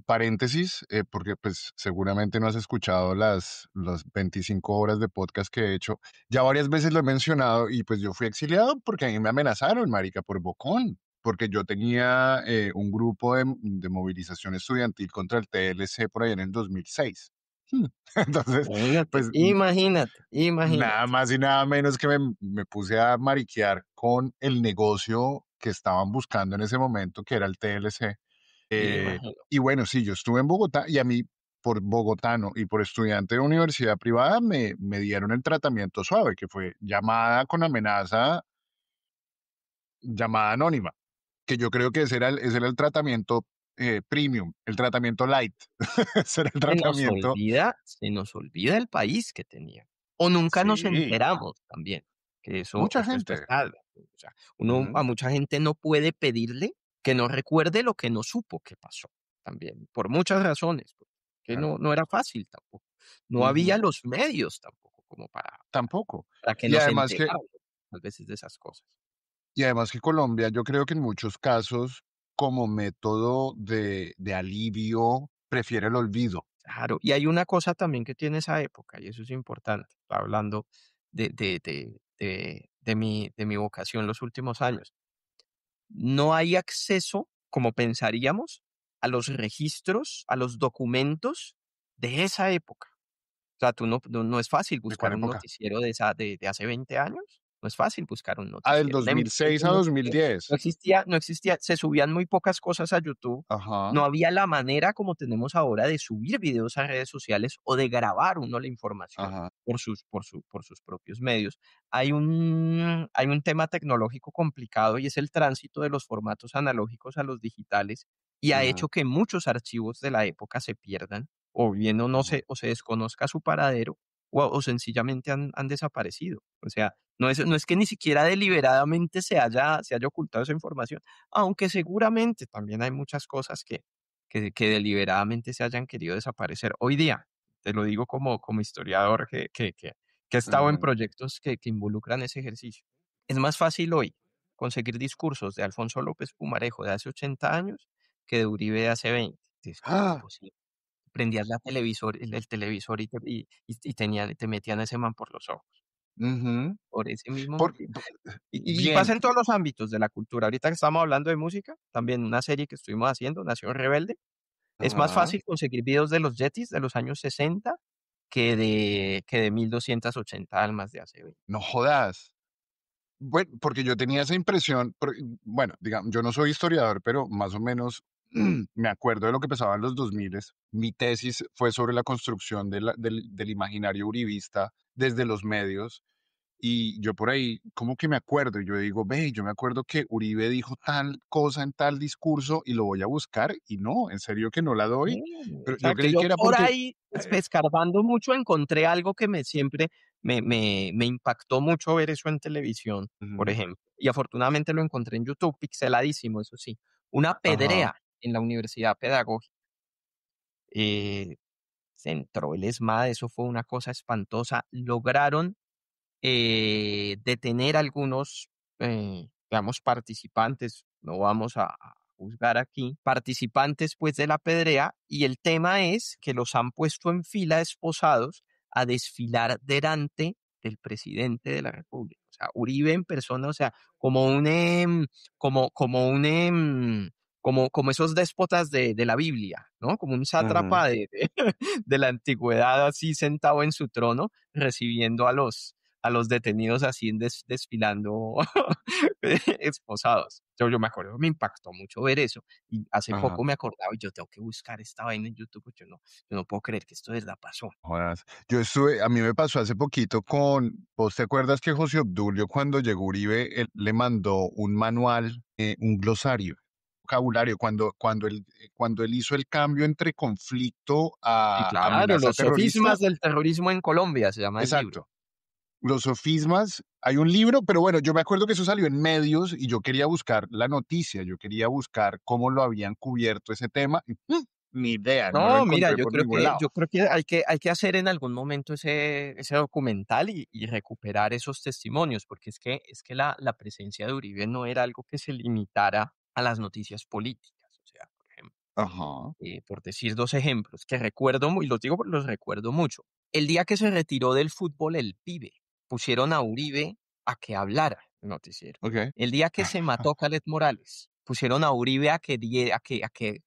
paréntesis, porque pues seguramente no has escuchado las 25 horas de podcast que he hecho. Ya varias veces lo he mencionado y pues yo fui exiliado porque a mí me amenazaron, marica, por bocón, porque yo tenía un grupo de movilización estudiantil contra el TLC por ahí en el 2006. Entonces, Imagínate, pues imagínate, nada imagínate, más y nada menos que me puse a mariquear con el negocio que estaban buscando en ese momento, que era el TLC. imagínate. Y bueno, sí, yo estuve en Bogotá y a mí, por bogotano y por estudiante de universidad privada, me dieron el tratamiento suave, que fue llamada con amenaza, llamada anónima, que yo creo que ese era el tratamiento premium, el tratamiento light. Ese era el tratamiento. Se nos olvida el país que tenía. O nunca nos Sí, enteramos también, que mucha esto es gente. algo. O sea, uno Ujú, a mucha gente no puede pedirle que no recuerde lo que no supo que pasó también, por muchas razones, que claro. no era fácil tampoco. No había Ujú, los medios tampoco como tampoco. para que Y nos además que enteráramos a veces de esas cosas. Y además que Colombia, yo creo que en muchos casos, como método de alivio, prefiere el olvido. Claro, y hay una cosa también que tiene esa época, y eso es importante, hablando de mi vocación los últimos años. No hay acceso, como pensaríamos, a los registros, a los documentos de esa época. O sea, no es fácil ¿De cuál buscar un época? noticiero de hace 20 años, no es fácil buscar un Ah, del noticiero. dos En mil mi seis tiempo a 2010. no existía, se subían muy pocas cosas a YouTube, Ajá, no había la manera como tenemos ahora de subir videos a redes sociales o de grabar uno la información ajá, por sus propios medios. Hay un tema tecnológico complicado y es el tránsito de los formatos analógicos a los digitales y ha ujú, hecho que muchos archivos de la época se pierdan o bien ujú, o se desconozca su paradero o sencillamente han desaparecido. O sea, no es que ni siquiera deliberadamente se haya ocultado esa información, aunque seguramente también hay muchas cosas que deliberadamente se hayan querido desaparecer. Hoy día, te lo digo como historiador que ha estado en Ajá. proyectos que involucran ese ejercicio. Es más fácil hoy conseguir discursos de Alfonso López Pumarejo de hace 80 años que de Uribe de hace 20. Es ¡Ah! imposible. Prendías el televisor te metían a ese man por los ojos, Ujú. por ese mismo Por, motivo. por- Y bien. pasa en todos los ámbitos de la cultura. Ahorita que estamos hablando de música, también una serie que estuvimos haciendo, Nación Rebelde, es más Ajá. fácil conseguir videos de los Yetis de los años 60 que de 1280 almas de hace 20. No jodas. Bueno, porque yo tenía esa impresión, bueno, digamos, yo no soy historiador, pero más o menos me acuerdo de lo que pasaba en los 2000. Mi tesis fue sobre la construcción del imaginario uribista desde los medios y yo por ahí como que me acuerdo y yo digo, ve, yo me acuerdo que Uribe dijo tal cosa en tal discurso y lo voy a buscar y no, en serio que no la doy, pero yo Exacto. creí Yo que era por porque, ahí, escarbando mucho, encontré algo que siempre me impactó mucho ver eso en televisión, por ujú, ejemplo. Y afortunadamente lo encontré en YouTube, pixeladísimo, eso sí. Una ajá, pedrea en la Universidad Pedagógica. Eh, Se entró el ESMAD, eso fue una cosa espantosa. Lograron detener algunos, digamos, participantes, no vamos a juzgar aquí, participantes pues de la pedrea, y el tema es que los han puesto en fila esposados a desfilar delante del presidente de la República. O sea, Uribe en persona, o sea, como un, como un, como esos déspotas de la Biblia, ¿no? Como un ujú, sátrapa de la antigüedad así sentado en su trono, recibiendo a los detenidos así desfilando esposados. Yo me acuerdo, me impactó mucho ver eso. Y hace ajá. poco me acordaba, y yo tengo que buscar esta vaina en YouTube, porque yo no puedo creer que esto de verdad pasó. Jodas. A mí me pasó hace poquito ¿vos te acuerdas que José Obdulio cuando llegó Uribe, él le mandó un manual, un glosario, vocabulario, cuando él hizo el cambio entre conflicto Sí, a claro, amenaza los terrorista? sofismas del terrorismo en Colombia se llama el libro. Exacto. Los sofismas, hay un libro, pero bueno, yo me acuerdo que eso salió en medios y yo quería buscar la noticia, yo quería buscar cómo lo habían cubierto ese tema. Ni idea, no lo No, mira, encontré yo por creo ningún que, lado. yo creo que hay que hacer en algún momento ese documental y recuperar esos testimonios, porque es que la presencia de Uribe no era algo que se limitara a las noticias políticas. O sea, por ejemplo, Ajá, por decir dos ejemplos que recuerdo, y los digo porque los recuerdo mucho. El día que se retiró del fútbol el Pibe, pusieron a Uribe a que hablara en el noticiero. ok. El día que se mató Khaled Morales, pusieron a Uribe a que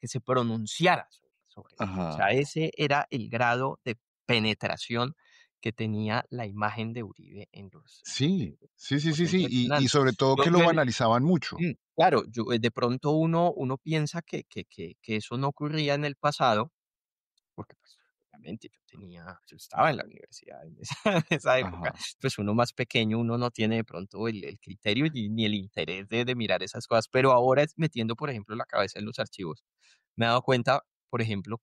se pronunciara sobre eso. O Ajá. sea, ese era el grado de penetración que tenía la imagen de Uribe en Sí, los sí, sí, grupos. sí, sí, y Impresionante. sobre todo Yo, que lo yo en- banalizaban mucho. Claro, de pronto uno piensa que eso no ocurría en el pasado, porque pues obviamente yo estaba en la universidad en esa, en esa época, Ajá, pues uno más pequeño, uno no tiene de pronto el criterio ni el interés de mirar esas cosas, pero ahora metiendo, por ejemplo, la cabeza en los archivos, me he dado cuenta, por ejemplo,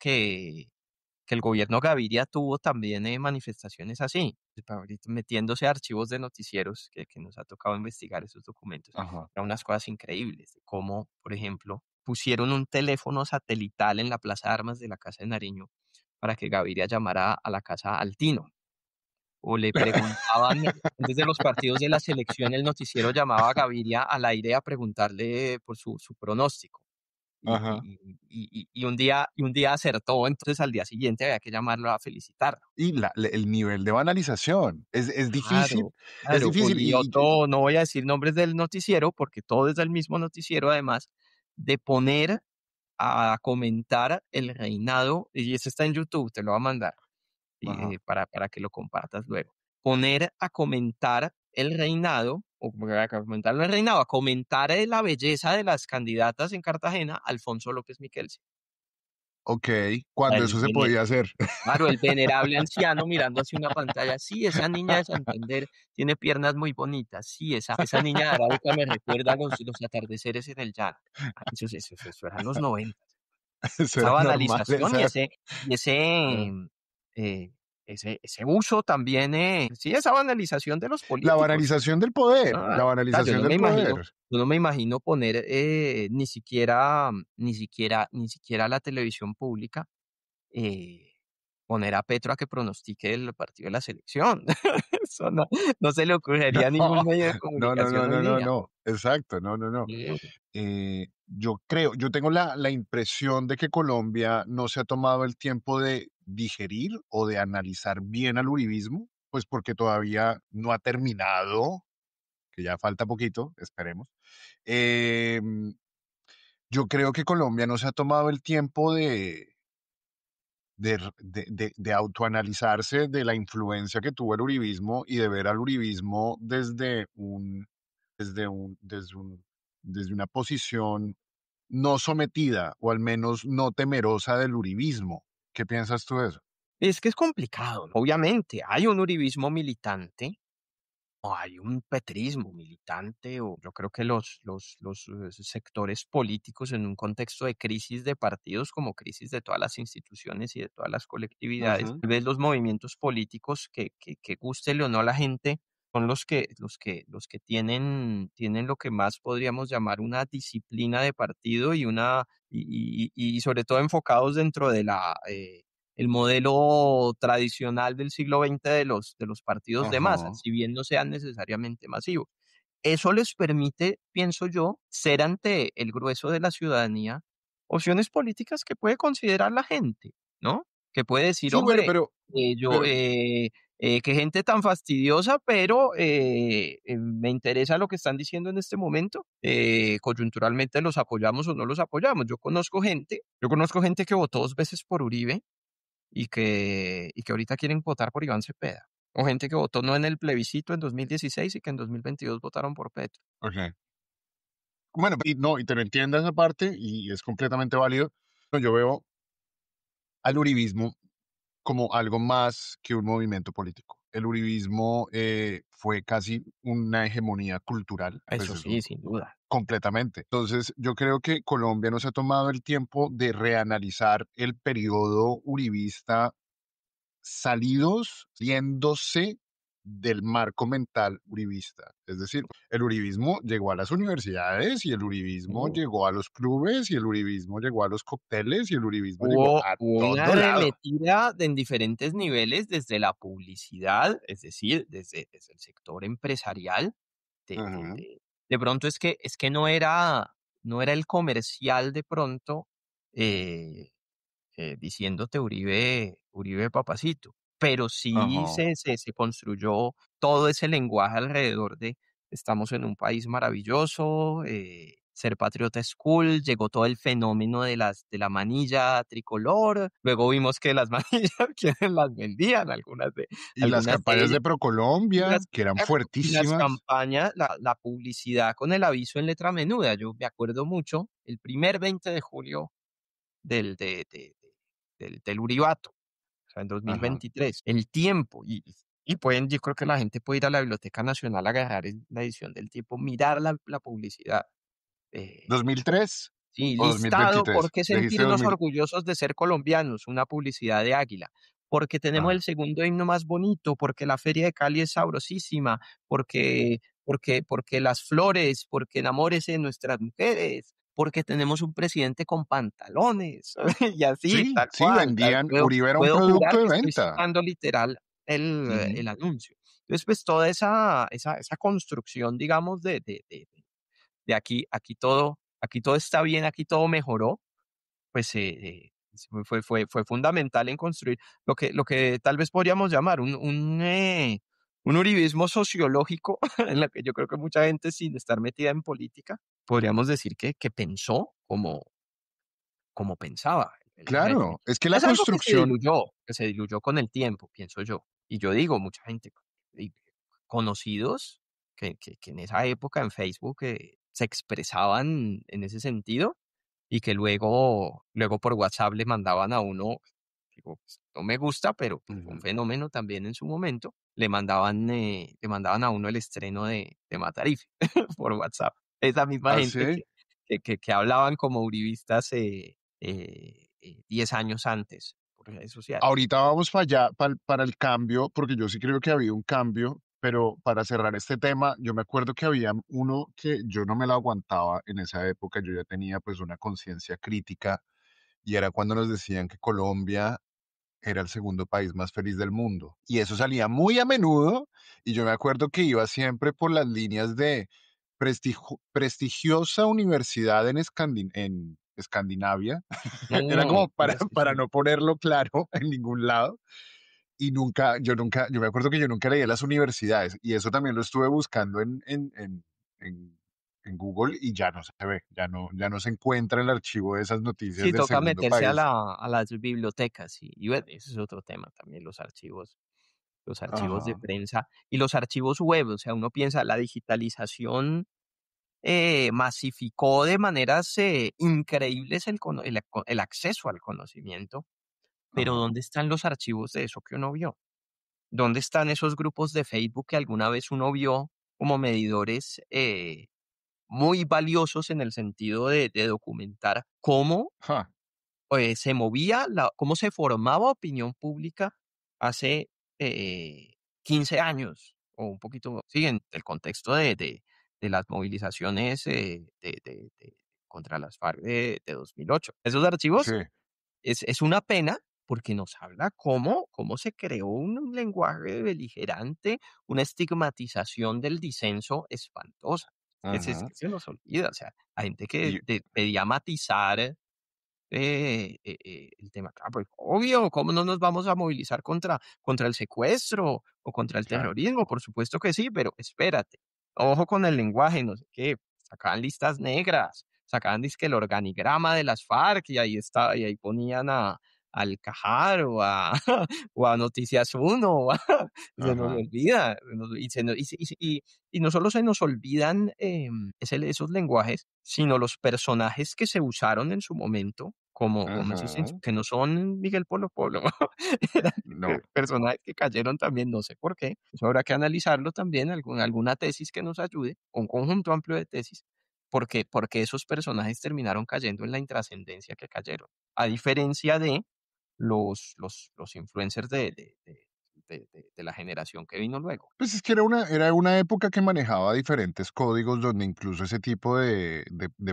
que el gobierno Gaviria tuvo también manifestaciones así, pues, ahorita metiéndose a archivos de noticieros que nos ha tocado investigar esos documentos. ajá, Eran unas cosas increíbles, de cómo, por ejemplo, pusieron un teléfono satelital en la Plaza de Armas de la Casa de Nariño para que Gaviria llamara a la Casa Altino. O le preguntaban, antes de los partidos de la selección, el noticiero llamaba a Gaviria al aire a preguntarle por su pronóstico y, ajá. y, y un día acertó, entonces al día siguiente había que llamarlo a felicitarlo. Y el nivel de banalización es Claro, difícil, es claro. difícil. Y otro, no voy a decir nombres del noticiero, porque todo es del mismo noticiero, además, de poner a comentar el reinado, y eso está en YouTube, te lo voy a mandar, Ajá, para que lo compartas luego. Poner a comentar el reinado, o a comentar el reinado, a comentar la belleza de las candidatas en Cartagena, Alfonso López Miquel. ok, cuando El eso se vene podía hacer. Claro, el venerable anciano mirando hacia una pantalla. Sí, esa niña de Santander tiene piernas muy bonitas. Sí, esa niña de Arauca me recuerda a los atardeceres en el llano. Eso eran los 90. Eso Esa era normal, banalización y esa. ese, eh, eh, ese uso también, sí, esa banalización de los La políticos. banalización del poder, Ah, la o sea, banalización del poder. yo no me imagino poner, ni siquiera la televisión pública, eh, poner a Petro a que pronostique el partido de la selección. Eso no se le ocurriría a ningún medio de No, no, comunicación no, hoy no, no, día. no. Exacto, no, no, no. Mm. Yo tengo la impresión de que Colombia no se ha tomado el tiempo de digerir o de analizar bien al uribismo, pues porque todavía no ha terminado, que ya falta poquito, esperemos. Em, yo creo que Colombia no se ha tomado el tiempo de autoanalizarse de la influencia que tuvo el uribismo y de ver al uribismo desde desde una posición no sometida o al menos no temerosa del uribismo. ¿Qué piensas tú de eso? Es que es complicado, ¿no? Obviamente, hay un uribismo militante, o hay un petrismo militante, o yo creo que los sectores políticos en un contexto de crisis de partidos, como crisis de todas las instituciones y de todas las colectividades, Ujú, tal vez los movimientos políticos que gústele o no a la gente, son los que tienen lo que más podríamos llamar una disciplina de partido y sobre todo enfocados dentro de el modelo tradicional del siglo XX de los partidos de masa, ajá, si bien no sean necesariamente masivos. Eso les permite, pienso yo, ser ante el grueso de la ciudadanía opciones políticas que puede considerar la gente, ¿no? Que puede decir, sí, bueno, hombre, yo, pero, qué gente tan fastidiosa, pero me interesa lo que están diciendo en este momento. Coyunturalmente los apoyamos o no los apoyamos. Yo conozco gente que votó 2 veces por Uribe y que ahorita quieren votar por Iván Cepeda. O gente que votó no en el plebiscito en 2016 y que en 2022 votaron por Petro. ok. Bueno, y no, y te lo entiendo esa parte y es completamente válido. No, yo veo al uribismo como algo más que un movimiento político. El uribismo fue casi una hegemonía cultural, pues Eso eso, sí, sin duda. completamente. Entonces, yo creo que Colombia no se ha tomado el tiempo de reanalizar el periodo uribista yéndose del marco mental uribista. Es decir, el uribismo llegó a las universidades y el uribismo Mm. llegó a los clubes y el uribismo llegó a los cócteles y el uribismo llegó Hubo, a hubo una todo lado. arremetida en diferentes niveles, desde la publicidad, es decir, desde el sector empresarial. De, de, Ajá, de, de pronto es que no era el comercial de pronto, eh, diciéndote Uribe papacito, pero sí ajá. se construyó todo ese lenguaje alrededor de estamos en un país maravilloso, ser patriota es cool, llegó todo el fenómeno de la manilla tricolor, luego vimos que las manillas quienes las vendían, Y las algunas de campañas ellas, de y las, Procolombia, que eran y las fuertísimas. campañas, la publicidad con el aviso en letra menuda. Yo me acuerdo mucho, el primer 20 de julio del, del Uribato, o sea, en Ajá. 2023. El Tiempo, yo creo que la gente puede ir a la Biblioteca Nacional a agarrar la edición del Tiempo, mirar la publicidad. eh, ¿2003 Sí, o dos mil listado, ¿por veintitrés qué Dijiste dos sentirnos mil. orgullosos de ser colombianos? Una publicidad de Águila. Porque tenemos el Ajá. segundo himno más bonito, porque la Feria de Cali es sabrosísima, porque las flores, porque enamórese de nuestras mujeres, porque tenemos un presidente con pantalones, y así, Sí, tal sí, cual. O sea, vendían. puedo, Uribe era un puedo producto jurar de que estoy venta. citando literal el Ujú, anuncio. Entonces, pues toda esa construcción, digamos, de aquí todo está bien, aquí todo mejoró, pues fue fundamental en construir lo que tal vez podríamos llamar un uribismo sociológico, en la que yo creo que mucha gente, sin estar metida en política, podríamos decir que pensó como pensaba el régimen. claro, es que la Es algo construcción. que se diluyó con el tiempo, pienso yo. Y yo digo, mucha gente, y conocidos que en esa época en Facebook se expresaban en ese sentido y que luego por WhatsApp le mandaban a uno, digo, pues, no me gusta, pero pues, fue un Ujú. fenómeno también en su momento, le mandaban a uno el estreno de Matarife por WhatsApp. Esa misma ¿Ah, gente sí? que hablaban como uribistas 10 años antes, por redes sociales. Ahorita vamos para allá, para el cambio, porque yo sí creo que ha habido un cambio, pero para cerrar este tema, yo me acuerdo que había uno que yo no me lo aguantaba en esa época, yo ya tenía pues una conciencia crítica y era cuando nos decían que Colombia era el segundo país más feliz del mundo. Y eso salía muy a menudo y yo me acuerdo que iba siempre por las líneas de prestigiosa universidad en Escandinavia. Era No, como sí, para, es que para sí. no ponerlo claro en ningún lado. Y yo me acuerdo que yo nunca leía las universidades y eso también lo estuve buscando en, en Google y ya no se ve, ya no se encuentra el archivo de esas noticias Sí, del toca segundo meterse a país. a las bibliotecas y bueno, ese es otro tema también, los archivos de Ajá, prensa y los archivos web, o sea, uno piensa, la digitalización, masificó de maneras, increíbles el acceso al conocimiento, pero ajá, ¿dónde están los archivos de eso que uno vio? ¿Dónde están esos grupos de Facebook que alguna vez uno vio como medidores, muy valiosos en el sentido de documentar cómo ja, se movía cómo se formaba opinión pública hace, eh, 15 años, o un poquito, sí, en el contexto de las movilizaciones, contra las FARC de 2008. Esos sí, archivos es una pena, porque nos habla cómo se creó un lenguaje beligerante, una estigmatización del disenso espantosa. Es ajá. que se nos olvida, o sea, la gente que Y pedía matizar, el tema, claro, pues obvio, ¿cómo no nos vamos a movilizar contra el secuestro o contra el terrorismo? exacto, Por supuesto que sí, pero espérate, ojo con el lenguaje, no sé qué, sacaban listas negras, sacaban dizque el organigrama de las FARC y ahí está, y ahí ponían al Cajar o a, o a Noticias Uno, se nos ajá, olvida, y no solo se nos olvidan, esos lenguajes, sino los personajes que se usaron en su momento, como esos ajá. que no son Miguel Polo Polo, eran No, personajes que cayeron también, no sé por qué. Eso habrá que analizarlo también, alguna tesis que nos ayude, o un conjunto amplio de tesis, porque esos personajes terminaron cayendo en la intrascendencia que cayeron. A diferencia de los influencers de la generación que vino luego. pues es que era una época que manejaba diferentes códigos donde incluso ese tipo de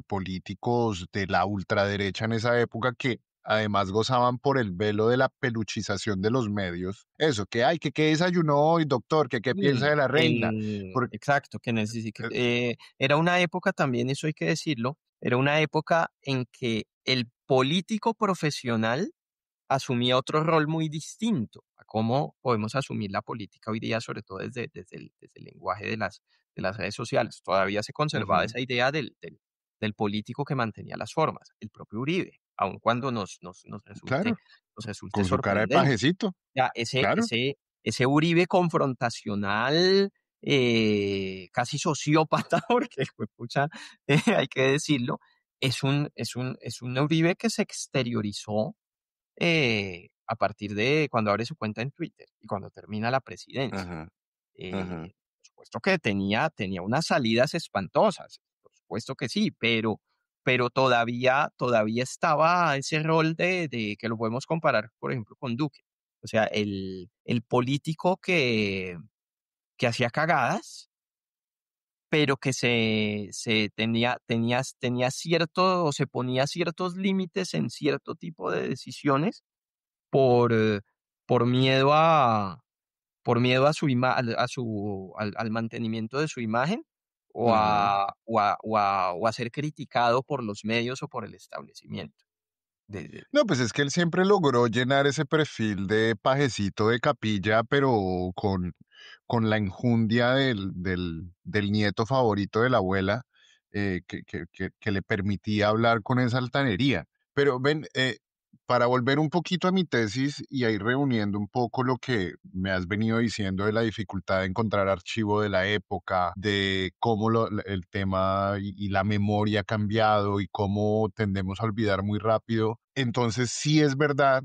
políticos de la ultraderecha en esa época que además gozaban por el velo de la peluchización de los medios. Eso, que hay, que qué desayunó hoy, doctor, que qué piensa de la reina. Porque, Exacto, era una época también, eso hay que decirlo, era una época en que el político profesional asumía otro rol muy distinto a cómo podemos asumir la política hoy día, sobre todo desde el lenguaje de las redes sociales. Todavía se conservaba ujú, esa idea del político que mantenía las formas, el propio Uribe, aun cuando claro, nos resulte con su cara de sorprendente. pajecito, Ya, claro. ese Uribe confrontacional, casi sociópata, porque pucha, hay que decirlo, es un Uribe que se exteriorizó, a partir de cuando abre su cuenta en Twitter y cuando termina la presidencia. Ajá, ajá. Por supuesto que tenía unas salidas espantosas, por supuesto que sí, pero todavía estaba ese rol de que lo podemos comparar, por ejemplo, con Duque. O sea, el político que hacía cagadas, pero que tenía cierto, o se ponía ciertos límites en cierto tipo de decisiones por, por miedo a su al mantenimiento de su imagen Ujú. o a ser criticado por los medios o por el establecimiento. No, pues es que él siempre logró llenar ese perfil de pajecito de capilla, pero con la enjundia del nieto favorito de la abuela, que le permitía hablar con esa altanería. Pero ven, para volver un poquito a mi tesis y a ir reuniendo un poco lo que me has venido diciendo de la dificultad de encontrar archivo de la época, de cómo el tema y la memoria ha cambiado y cómo tendemos a olvidar muy rápido. Entonces sí es verdad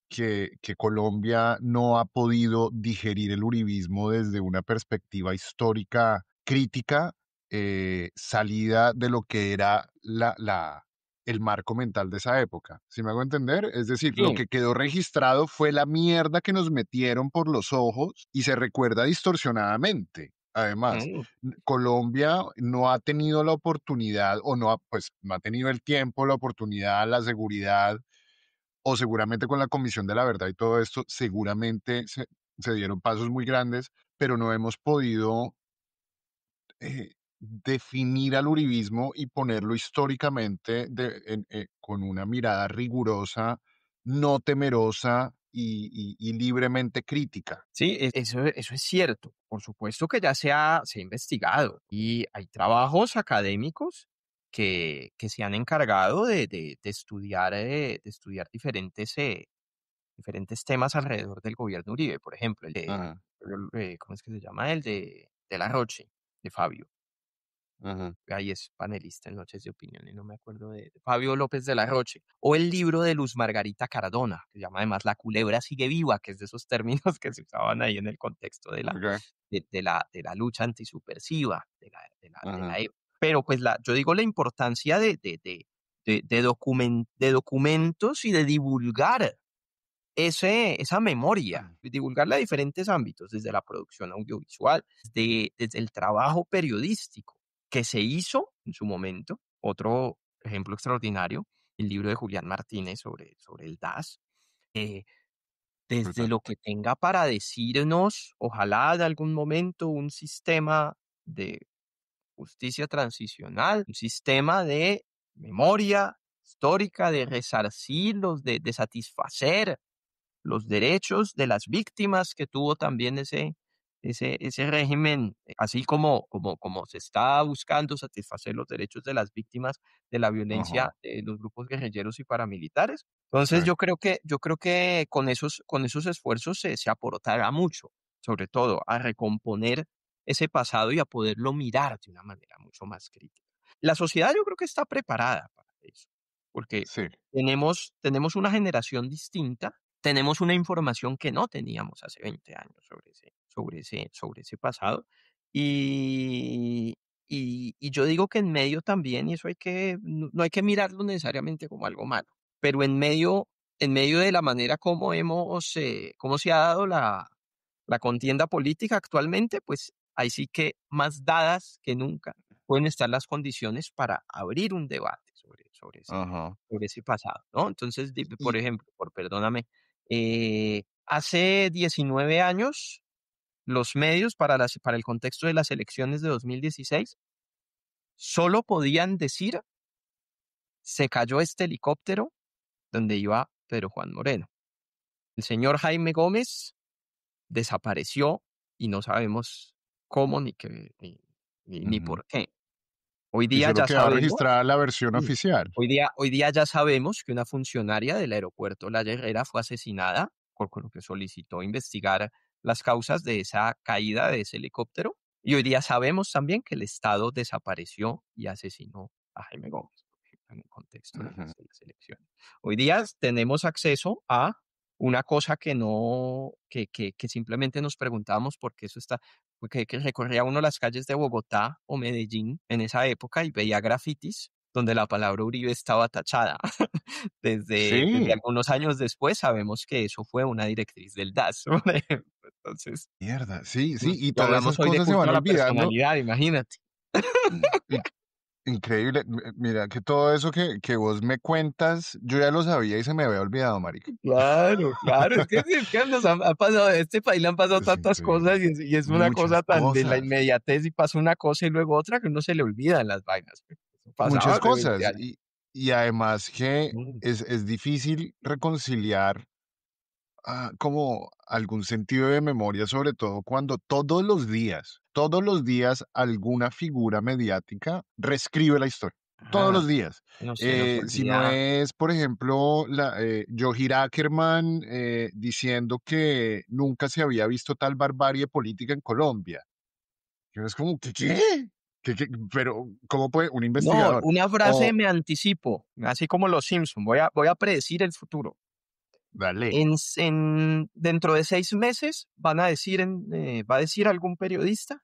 que Colombia no ha podido digerir el uribismo desde una perspectiva histórica crítica, salida de lo que era el marco mental de esa época. ¿Sí me hago entender? Es decir, lo Sí, que quedó registrado fue la mierda que nos metieron por los ojos y se recuerda distorsionadamente. Además, mm, Colombia no ha tenido la oportunidad o no ha, pues, no ha tenido el tiempo, la oportunidad, la seguridad, o seguramente con la Comisión de la Verdad y todo esto, seguramente se dieron pasos muy grandes, pero no hemos podido definir al uribismo y ponerlo históricamente con una mirada rigurosa, no temerosa y libremente crítica. sí, eso es cierto. Por supuesto que ya se ha investigado y hay trabajos académicos que se han encargado de estudiar diferentes temas alrededor del gobierno Uribe. Por ejemplo, Ajá, ¿cómo es que se llama? El de La Roche, de Fabio. ajá, Ahí es panelista en Noches de Opinión y no me acuerdo de Fabio López de la Roche, o el libro de Luz Margarita Cardona, que se llama además La culebra sigue viva, que es de esos términos que se usaban ahí en el contexto ok, de la lucha antisubversiva de ajá, la época. Pero pues yo digo la importancia de documentos y de divulgar esa memoria, divulgarla a diferentes ámbitos, desde la producción audiovisual, desde el trabajo periodístico que se hizo en su momento. Otro ejemplo extraordinario, el libro de Julián Martínez sobre el DAS, eh, desde brutal. lo que tenga para decirnos, ojalá de algún momento, un sistema de justicia transicional, un sistema de memoria histórica, de resarcirlos, de satisfacer los derechos de las víctimas que tuvo también ese régimen, así como se está buscando satisfacer los derechos de las víctimas de la violencia Ajá, de los grupos guerrilleros y paramilitares. sí, Entonces yo creo que con esos esfuerzos se aportará mucho, sobre todo a recomponer ese pasado y a poderlo mirar de una manera mucho más crítica. La sociedad yo creo que está preparada para eso, porque sí, tenemos una generación distinta, tenemos una información que no teníamos hace 20 años sobre ese pasado. Y, y yo digo que en medio también, y eso no hay que mirarlo necesariamente como algo malo, pero en medio de la manera cómo se ha dado la contienda política actualmente, pues ahí sí que más dadas que nunca pueden estar las condiciones para abrir un debate ajá. sobre ese pasado, ¿no? Entonces, por Y, ejemplo, perdóname, hace 19 años, los medios para el contexto de las elecciones de 2016 solo podían decir: se cayó este helicóptero donde iba Pedro Juan Moreno. El señor Jaime Gómez desapareció y no sabemos cómo ni ujú, por qué. Hoy y día solo ya queda sabemos. registrada la versión Sí. oficial. Hoy día ya sabemos que una funcionaria del aeropuerto La Herrera fue asesinada, por lo que solicitó investigar las causas de esa caída de ese helicóptero. Y hoy día sabemos también que el Estado desapareció y asesinó a Jaime Gómez, por ejemplo, en el contexto de Ujú, las elecciones. Hoy día tenemos acceso a una cosa que no, que simplemente nos preguntamos por qué eso está, porque que recorría uno las calles de Bogotá o Medellín en esa época y veía grafitis donde la palabra Uribe estaba tachada. Desde sí, algunos años después sabemos que eso fue una directriz del DAS, por ejemplo. Entonces, mierda, sí, sí, y y todas hablamos esas hoy de cosas se culto van a la olvidando. personalidad, imagínate. Y increíble, mira que todo eso que vos me cuentas, yo ya lo sabía y se me había olvidado, marica. Claro, claro, es que nos ha pasado, a este país le han pasado Es tantas cosas increíble. y es una Muchas cosa tan de la cosas, inmediatez y pasa una cosa y luego otra que uno se le olvidan las vainas. Eso pasaba muchas hace 20 cosas. años. Y además que Mm, es difícil reconciliar como algún sentido de memoria, sobre todo cuando todos los días alguna figura mediática reescribe la historia. Todos ah, los días. no se nos Si no olvida. es, por ejemplo, Joachim Ackerman diciendo que nunca se había visto tal barbarie política en Colombia. Que es como, ¿qué? Pero, ¿cómo puede un No, investigador? una frase O, me anticipo, así como los Simpson, voy a predecir el futuro. dale. Dentro de 6 meses va a decir algún periodista: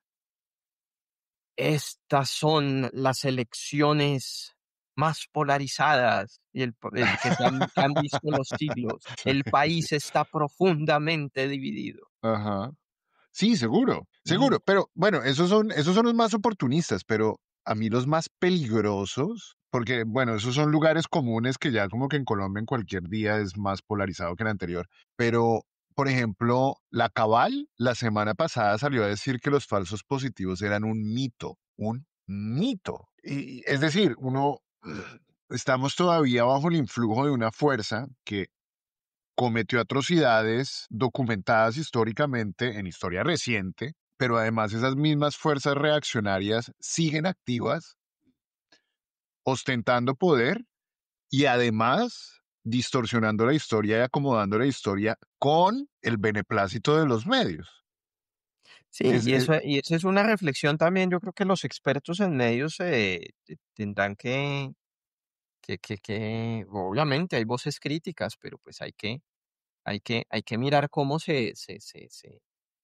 estas son las elecciones más polarizadas y el que han visto los siglos. El país está profundamente dividido. Ajá. Sí, seguro, Mm. seguro. Pero bueno, esos son los más oportunistas, pero a mí los más peligrosos, porque bueno, esos son lugares comunes que ya como que en Colombia en cualquier día es más polarizado que el anterior. Pero, por ejemplo, la Cabal la semana pasada salió a decir que los falsos positivos eran un mito, un mito. Y es decir, estamos todavía bajo el influjo de una fuerza que cometió atrocidades documentadas históricamente en historia reciente, pero además esas mismas fuerzas reaccionarias siguen activas, ostentando poder y además distorsionando la historia y acomodando la historia con el beneplácito de los medios. Sí, y eso es una reflexión también, yo creo que los expertos en medios, tendrán que obviamente hay voces críticas, pero pues hay que mirar cómo se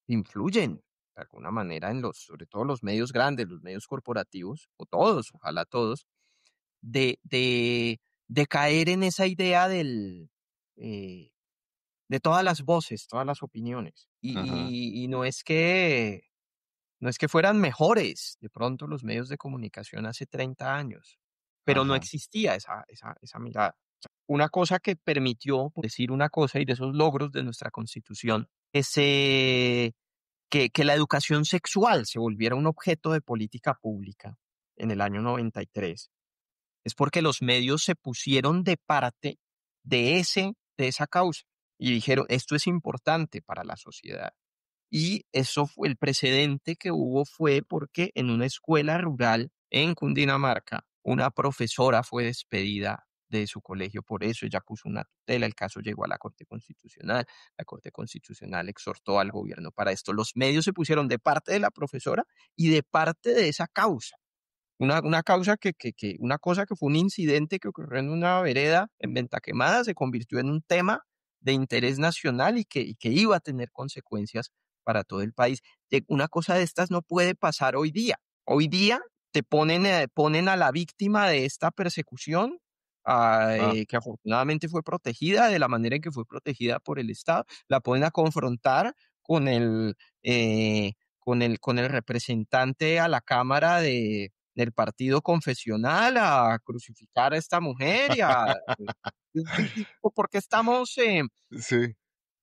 influyen de alguna manera en sobre todo los medios grandes, los medios corporativos, o todos, ojalá todos, de, de, de caer en esa idea eh, de todas las voces, todas las opiniones. Ajá, Y no es que fueran mejores de pronto los medios de comunicación hace 30 años, pero no ajá, existía esa mirada. Una cosa que permitió, por decir una cosa, y de esos logros de nuestra Constitución, es que la educación sexual se volviera un objeto de política pública en el año 93. Es porque los medios se pusieron de parte de esa causa y dijeron, esto es importante para la sociedad. Y eso fue el precedente que hubo fue porque en una escuela rural en Cundinamarca, una profesora fue despedida de su colegio por eso, ella puso una tutela, el caso llegó a la Corte Constitucional exhortó al gobierno para esto. Los medios se pusieron de parte de la profesora y de parte de esa causa. Una causa una cosa que fue un incidente que ocurrió en una vereda en Venta Quemada se convirtió en un tema de interés nacional y que iba a tener consecuencias para todo el país. Una cosa de estas no puede pasar hoy día. Hoy día ponen a la víctima de esta persecución, ah, que afortunadamente fue protegida de la manera en que fue protegida por el Estado, la ponen a confrontar con con el representante a la Cámara del partido confesional a crucificar a esta mujer ¿por qué sí,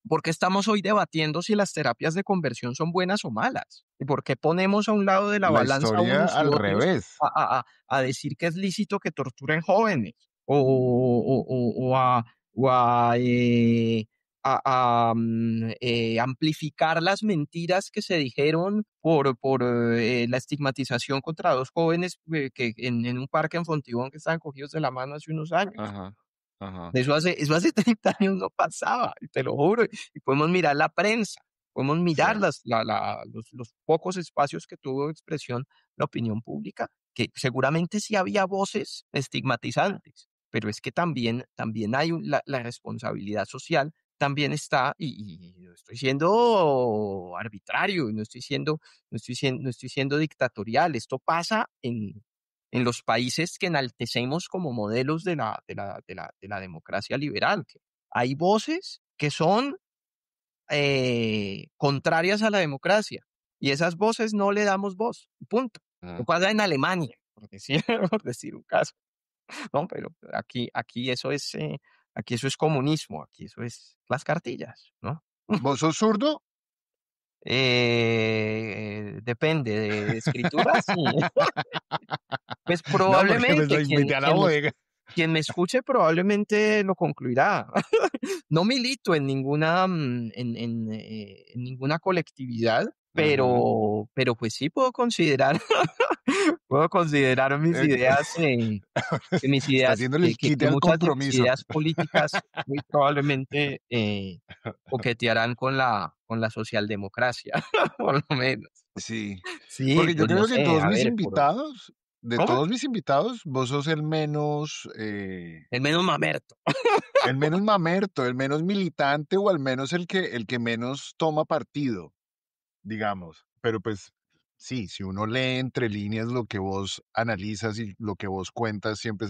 por qué estamos hoy debatiendo si las terapias de conversión son buenas o malas? ¿Y por qué ponemos a un lado de la la balanza historia unos y al otros revés. a decir que es lícito que torturen jóvenes o amplificar las mentiras que se dijeron por la estigmatización contra dos jóvenes que en un parque en Fontibón que estaban cogidos de la mano hace unos años? Ajá, ajá, Eso hace 30 años no pasaba, y te lo juro. Y podemos mirar la prensa, podemos sí. mirar los pocos espacios que tuvo expresión la opinión pública, que seguramente sí había voces estigmatizantes, pero es que también hay la responsabilidad social, también está, y no estoy siendo arbitrario, no estoy siendo dictatorial, esto pasa en los países que enaltecemos como modelos de la democracia liberal. Que hay voces que son contrarias a la democracia y esas voces no le damos voz, punto. Lo Ajá. pasa en Alemania, por decir, por decir un caso, ¿no? Pero aquí eso es comunismo, aquí eso es las cartillas, ¿no? ¿Vos sos zurdo? Depende de escrituras, sí. Pues No, porque pues probablemente lo invité a la bodega. quien me escuche probablemente lo concluirá. No milito en en ninguna colectividad, Ajá. pero pues sí puedo considerar, puedo considerar Eh, mis Está ideas, haciéndole el quite que al muchas de mis compromiso. ideas políticas muy probablemente coquetearán con la socialdemocracia, por lo menos. Sí, Sí, porque yo pues no creo que sé, a ver, de ¿cómo? todos mis invitados, vos sos El menos mamerto. el menos mamerto, el menos militante o al menos el que menos toma partido, digamos. Pero pues sí, si uno lee entre líneas lo que vos analizas y lo que vos cuentas, siempre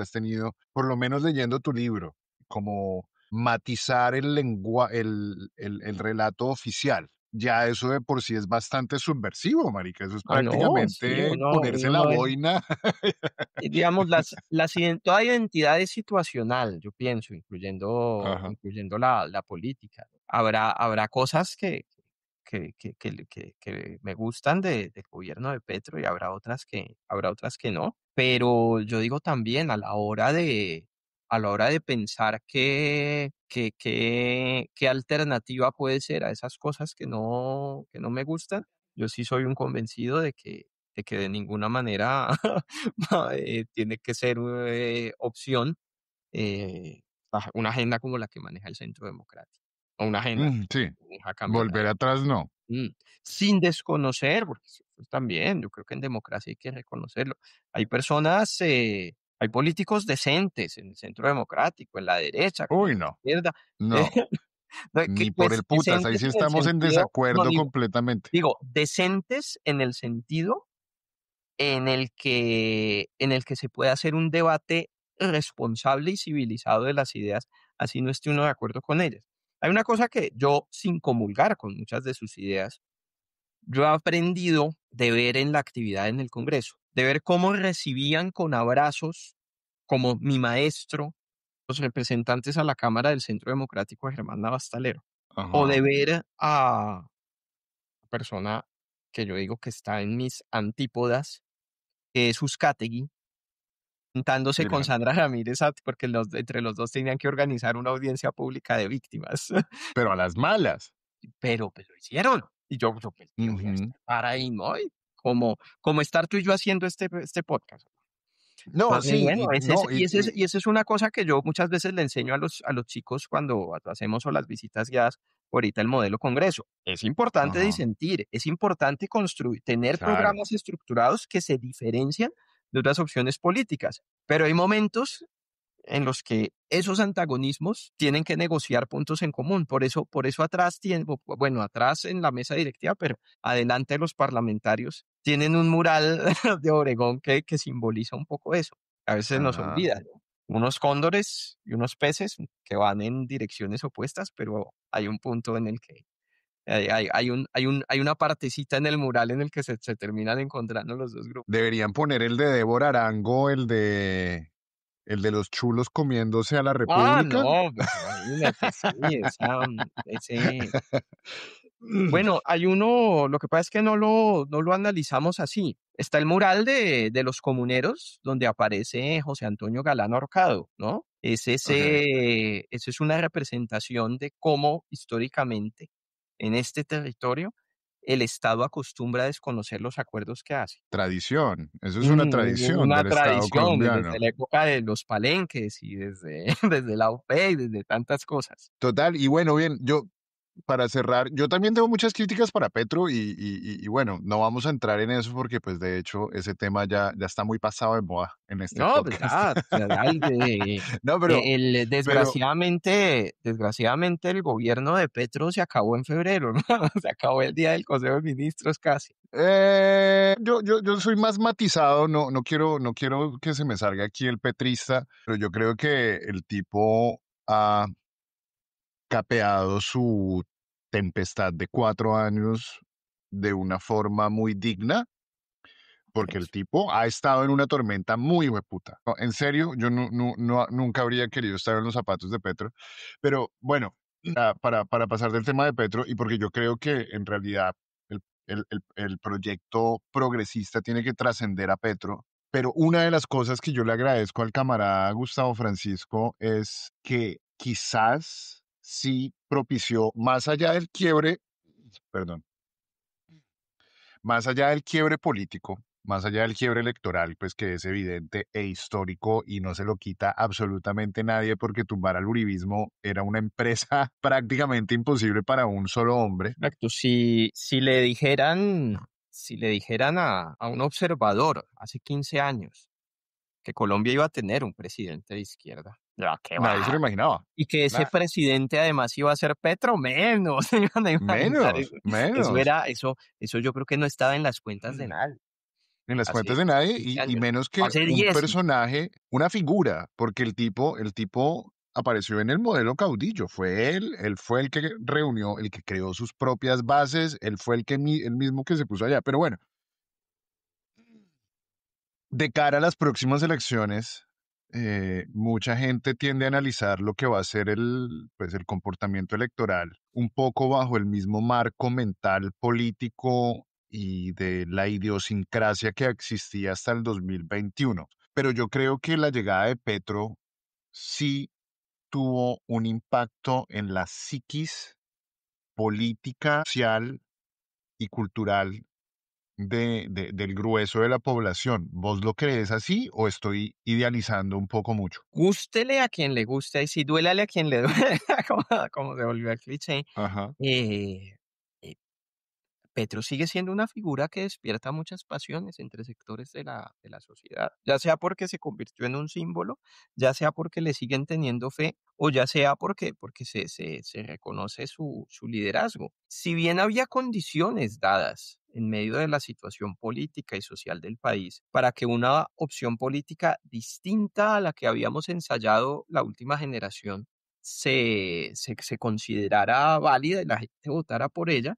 has tenido, por lo menos leyendo tu libro, como matizar el relato oficial. Ya eso de por sí es bastante subversivo, marica. Eso es Ah, no, sí, prácticamente ponerse uno la no es, boina. digamos, toda identidad es situacional, yo pienso, Ajá. incluyendo la política. Habrá cosas que me gustan del gobierno de Petro y habrá otras que no. Pero yo digo también a la hora de pensar qué alternativa puede ser a esas cosas que no me gustan, yo sí soy un convencido de que de ninguna manera tiene que ser opción una agenda como la que maneja el Centro Democrático, o una agenda Sí, a cambio de la volver atrás no. Mm, sin desconocer, porque eso también, yo creo que en democracia hay que reconocerlo. Hay personas, hay políticos decentes en el centro democrático, en la derecha, como Uy, en la no, izquierda, no, no, ni por pues el putas. Ahí decentes sí en el estamos en sentido, no desacuerdo completamente. digo, decentes en el sentido en el que se puede hacer un debate responsable y civilizado de las ideas, así no esté uno de acuerdo con ellas. Hay una cosa que yo, sin comulgar con muchas de sus ideas, yo he aprendido de ver en la actividad en el Congreso, de ver cómo recibían con abrazos, como mi maestro, los representantes a la Cámara del Centro Democrático de Germán Navastalero, o de Ajá, ver a una persona que yo digo que está en mis antípodas, que es Uzcategui, juntándose con Irán. Sandra Ramírez, porque entre los dos tenían que organizar una audiencia pública de víctimas. Pero a las malas. Pero pues lo hicieron. Y yo pues, que voy a Ujú. estar ahí, ¿no? Y como estar tú y yo haciendo este podcast. No, Entonces, sí, bueno, y no, y esa es una cosa que yo muchas veces le enseño a los chicos cuando hacemos o las visitas guiadas, ahorita el modelo Congreso. Es importante ajá, disentir, es importante construir, tener claro. programas estructurados que se diferencian de otras opciones políticas. Pero hay momentos en los que esos antagonismos tienen que negociar puntos en común. Por eso atrás bueno, atrás en la mesa directiva, pero adelante los parlamentarios tienen un mural de Obregón que simboliza un poco eso. A veces nos Ajá. olvida, ¿no? Unos cóndores y unos peces que van en direcciones opuestas, pero hay un punto en el que hay una partecita en el mural en el que se terminan encontrando los dos grupos. Deberían poner el de Débora Arango, el de los chulos comiéndose a la Ah, República. no, pues imagínate, sí, ese, bueno, hay uno, lo que pasa es que no lo analizamos así. Está el mural de los comuneros, donde aparece José Antonio Galán ahorcado, ¿no? Ok. Ese es una representación de cómo históricamente en este territorio el Estado acostumbra a desconocer los acuerdos que hace. Tradición. Eso es una tradición Una del Estado tradición desde colombiano. la época de los palenques y desde, desde la UP y desde tantas cosas. Total. Y bueno, bien, yo, para cerrar, yo también tengo muchas críticas para Petro y bueno, no vamos a entrar en eso porque pues de hecho ese tema ya está muy pasado de moda en este No, pues podcast. ya, No, pero, desgraciadamente el gobierno de Petro se acabó en febrero, ¿no? Se acabó el día del Consejo de Ministros casi. yo soy más matizado, no quiero que se me salga aquí el petrista, pero yo creo que el tipo ha capeado su tempestad de 4 años de una forma muy digna, porque el Eso. tipo ha estado en una tormenta muy hueputa. No, en serio, yo nunca habría querido estar en los zapatos de Petro, pero bueno, para pasar del tema de Petro, y porque yo creo que en realidad el proyecto progresista tiene que trascender a Petro, pero una de las cosas que yo le agradezco al camarada Gustavo Francisco es que quizás sí propició, más allá del quiebre, perdón, más allá del quiebre político, más allá del quiebre electoral, pues que es evidente e histórico y no se lo quita absolutamente nadie porque tumbar al uribismo era una empresa prácticamente imposible para un solo hombre. Exacto. Si le dijeran a un observador hace 15 años que Colombia iba a tener un presidente de izquierda. Ya, qué Nadie se lo va. imaginaba. Y que ese Nah, presidente además iba a ser Petro, menos se iban a imaginar menos, eso. Eso menos. era, eso yo creo que no estaba en las cuentas de nadie. En las cuentas Hace de nadie 15 y años, menos o que hace un 10 incluso. personaje, una figura, porque el tipo apareció en el modelo caudillo, fue él fue el que reunió, el que creó sus propias bases, él fue el mismo que se puso allá. Pero bueno, de cara a las próximas elecciones, mucha gente tiende a analizar lo que va a ser pues, el comportamiento electoral, un poco bajo el mismo marco mental político y de la idiosincrasia que existía hasta el 2021. Pero yo creo que la llegada de Petro sí tuvo un impacto en la psiquis política, social y cultural del grueso de la población. ¿Vos lo crees así o estoy idealizando un poco mucho? Gústele a quien le guste, y si duélale a quien le duele, como como se volvió el cliché. Ajá. Eh, eh, Petro sigue siendo una figura que despierta muchas pasiones entre sectores de la sociedad, ya sea porque se convirtió en un símbolo, ya sea porque le siguen teniendo fe o ya sea porque se reconoce su liderazgo. Si bien había condiciones dadas en medio de la situación política y social del país para que una opción política distinta a la que habíamos ensayado la última generación se considerara válida y la gente votara por ella,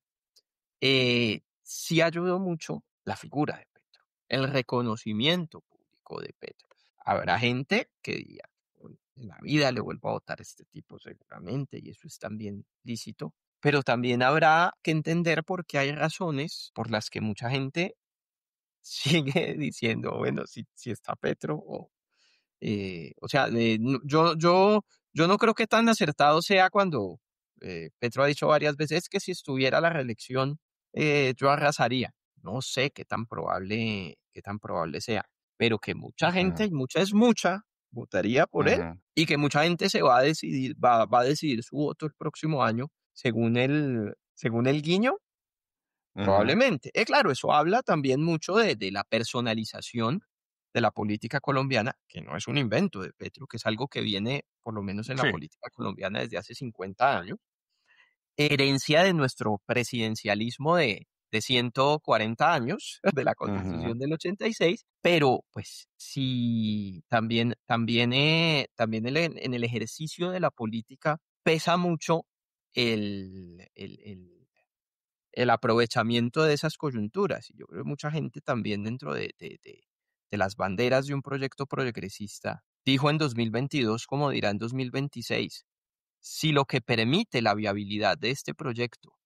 sí ayudó mucho la figura de Petro, el reconocimiento público de Petro. Habrá gente que diga: "Uy, en la vida le vuelvo a votar a este tipo seguramente", y eso es también lícito, pero también habrá que entender por qué hay razones por las que mucha gente sigue diciendo, bueno, si está Petro o sea, yo no creo que tan acertado sea cuando Petro ha dicho varias veces que si estuviera la reelección, yo arrasaría. No sé qué tan probable sea, pero que mucha gente, Ujú, y mucha es mucha, votaría por él ujú, y que mucha gente se va a decidir, va a decidir su voto el próximo año según el guiño. ujú. Probablemente. Claro, eso habla también mucho de la personalización de la política colombiana, que no es un invento de Petro, que es algo que viene, por lo menos en la Sí. política colombiana, desde hace 50 años, herencia de nuestro presidencialismo de 140 años, de la Ujú. Constitución del 86, pero pues sí, también en el ejercicio de la política pesa mucho el aprovechamiento de esas coyunturas. Y yo creo que mucha gente también dentro de las banderas de un proyecto progresista dijo en 2022, como dirá en 2026, si lo que permite la viabilidad de este proyecto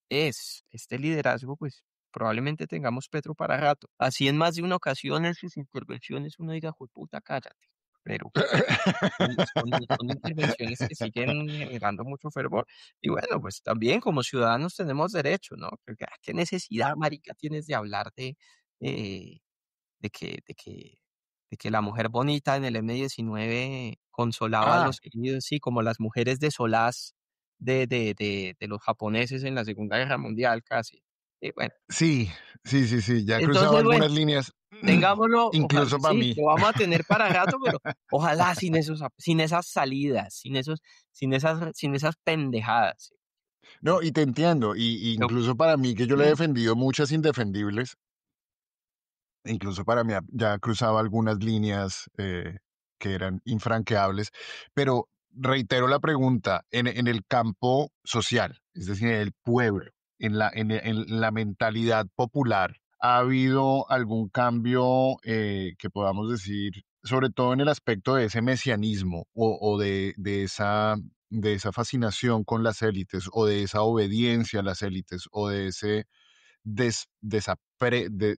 es este liderazgo, pues probablemente tengamos Petro para rato. Así en más de una ocasión en sus intervenciones uno diga: "Jueputa, cállate". Pero son intervenciones que siguen generando mucho fervor. Y bueno, pues también como ciudadanos tenemos derecho, ¿no? Porque, ¿qué necesidad, marica, tienes de hablar eh, de que de que de que la mujer bonita en el M19 consolaba a Ah, los heridos, sí, como las mujeres de Solás de los japoneses en la Segunda Guerra Mundial casi. Y bueno, sí, sí, sí, sí, ya cruzaba entonces, bueno, algunas líneas, tengámoslo, ojalá incluso para sí, mí. lo vamos a tener para rato, pero ojalá sin esas salidas, sin esas pendejadas. Sí. No, y te entiendo, y Pero incluso para mí, que yo le he mm, defendido muchas indefendibles, incluso para mí ya cruzaba algunas líneas que eran infranqueables, pero reitero la pregunta, en el campo social, es decir, en el pueblo, en la mentalidad popular, ¿ha habido algún cambio que podamos decir, sobre todo en el aspecto de ese mesianismo o de esa fascinación con las élites o de esa obediencia a las élites o de ese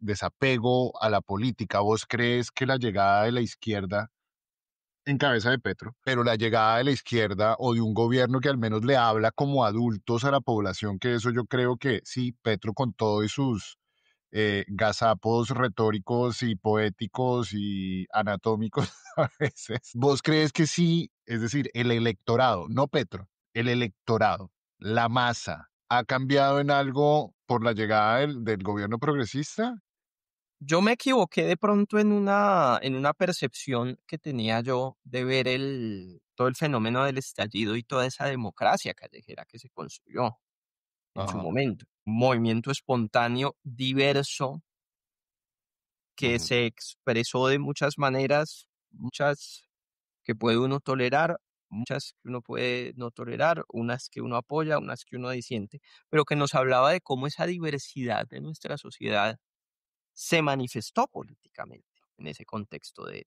desapego a la política? ¿Vos crees que la llegada de la izquierda en cabeza de Petro, pero la llegada de la izquierda o de un gobierno que al menos le habla como adultos a la población, que eso yo creo que sí, Petro con todo y sus gazapos retóricos y poéticos y anatómicos a veces, ¿vos crees que sí? Es decir, el electorado, no Petro, el electorado, la masa, ¿ha cambiado en algo por la llegada del gobierno progresista? yo me equivoqué de pronto en una percepción que tenía yo de ver todo el fenómeno del estallido y toda esa democracia callejera que se construyó en su Ajá. momento. Un movimiento espontáneo, diverso, que Ujú, se expresó de muchas maneras, muchas que puede uno tolerar, muchas que uno puede no tolerar, unas que uno apoya, unas que uno disiente, pero que nos hablaba de cómo esa diversidad de nuestra sociedad se manifestó políticamente en ese contexto del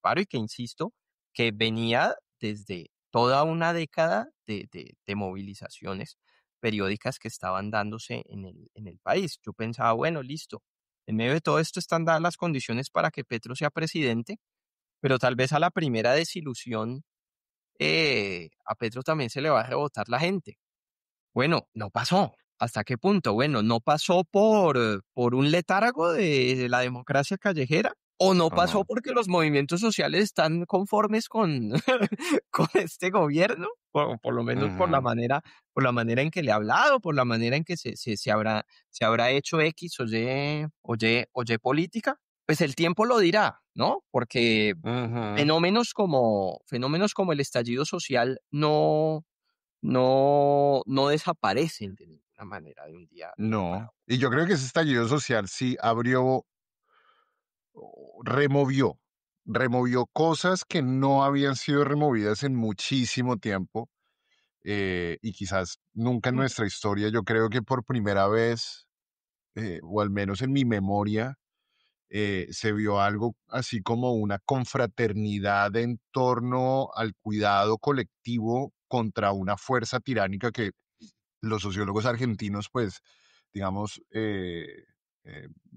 paro y que, insisto, que venía desde toda una década de movilizaciones periódicas que estaban dándose en el país. Yo pensaba, bueno, listo, en medio de todo esto están dadas las condiciones para que Petro sea presidente, pero tal vez a la primera desilusión a Petro también se le va a rebotar la gente. Bueno, no pasó. ¿Hasta qué punto? Bueno, no pasó por un letargo de la democracia callejera o no pasó ajá, porque los movimientos sociales están conformes con, con este gobierno, por lo menos ujú, por la manera en que le ha hablado, por la manera en que se habrá hecho X o Y política. Pues el tiempo lo dirá, ¿no? Porque ujú. fenómenos como el estallido social no desaparecen de ninguna manera de un día para No. otro. Y yo creo que ese estallido social sí abrió, removió, removió cosas que no habían sido removidas en muchísimo tiempo, y quizás nunca en Mm, nuestra historia. Yo creo que por primera vez, o al menos en mi memoria, se vio algo así como una confraternidad en torno al cuidado colectivo contra una fuerza tiránica que los sociólogos argentinos, pues, digamos, eh,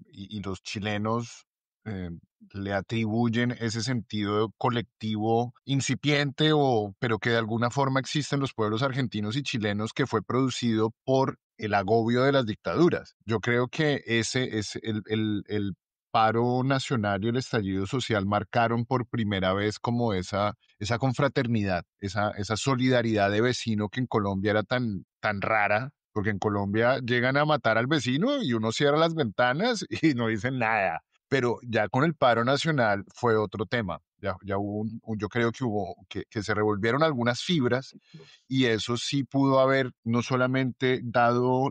y los chilenos eh, le atribuyen ese sentido colectivo incipiente, pero que de alguna forma existe en los pueblos argentinos y chilenos, que fue producido por el agobio de las dictaduras. Yo creo que ese es el paro nacional y el estallido social marcaron por primera vez como esa confraternidad, esa solidaridad de vecino que en Colombia era tan rara, porque en Colombia llegan a matar al vecino y uno cierra las ventanas y no dicen nada. Pero ya con el paro nacional fue otro tema. Ya hubo yo creo que que se revolvieron algunas fibras, y eso sí pudo haber no solamente dado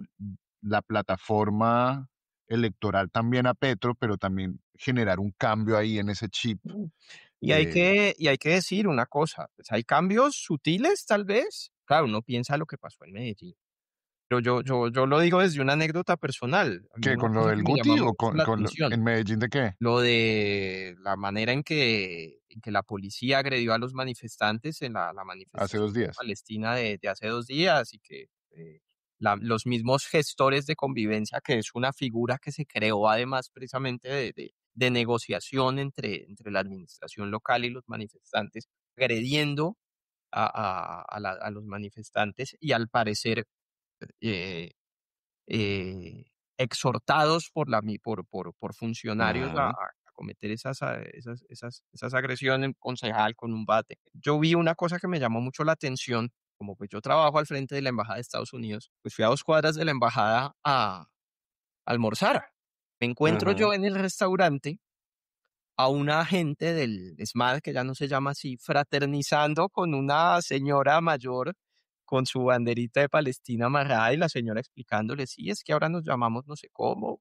la plataforma electoral también a Petro, pero también generar un cambio ahí en ese chip. mm. eh, Y hay que decir una cosa, pues hay cambios sutiles tal vez. Claro, uno piensa lo que pasó en Medellín, pero yo lo digo desde una anécdota personal. A mí ¿Qué, una con lo cosa que del me llama Guti o mucho la en atención, Medellín de qué? lo de la manera en que la policía agredió a los manifestantes en la Hace manifestación 2 días. palestina de hace 2 días y que los mismos gestores de convivencia, que es una figura que se creó además precisamente de negociación entre la administración local y los manifestantes, agrediendo a los manifestantes y al parecer eh, exhortados por funcionarios Ujú, a cometer esas agresiones, un concejal con un bate. Yo vi una cosa que me llamó mucho la atención, como pues yo trabajo al frente de la Embajada de Estados Unidos, pues fui a 2 cuadras de la embajada a almorzar. Me encuentro ujú, yo en el restaurante a una agente del ESMAD, que ya no se llama así, fraternizando con una señora mayor con su banderita de Palestina amarrada y la señora explicándole, sí, es que ahora nos llamamos no sé cómo,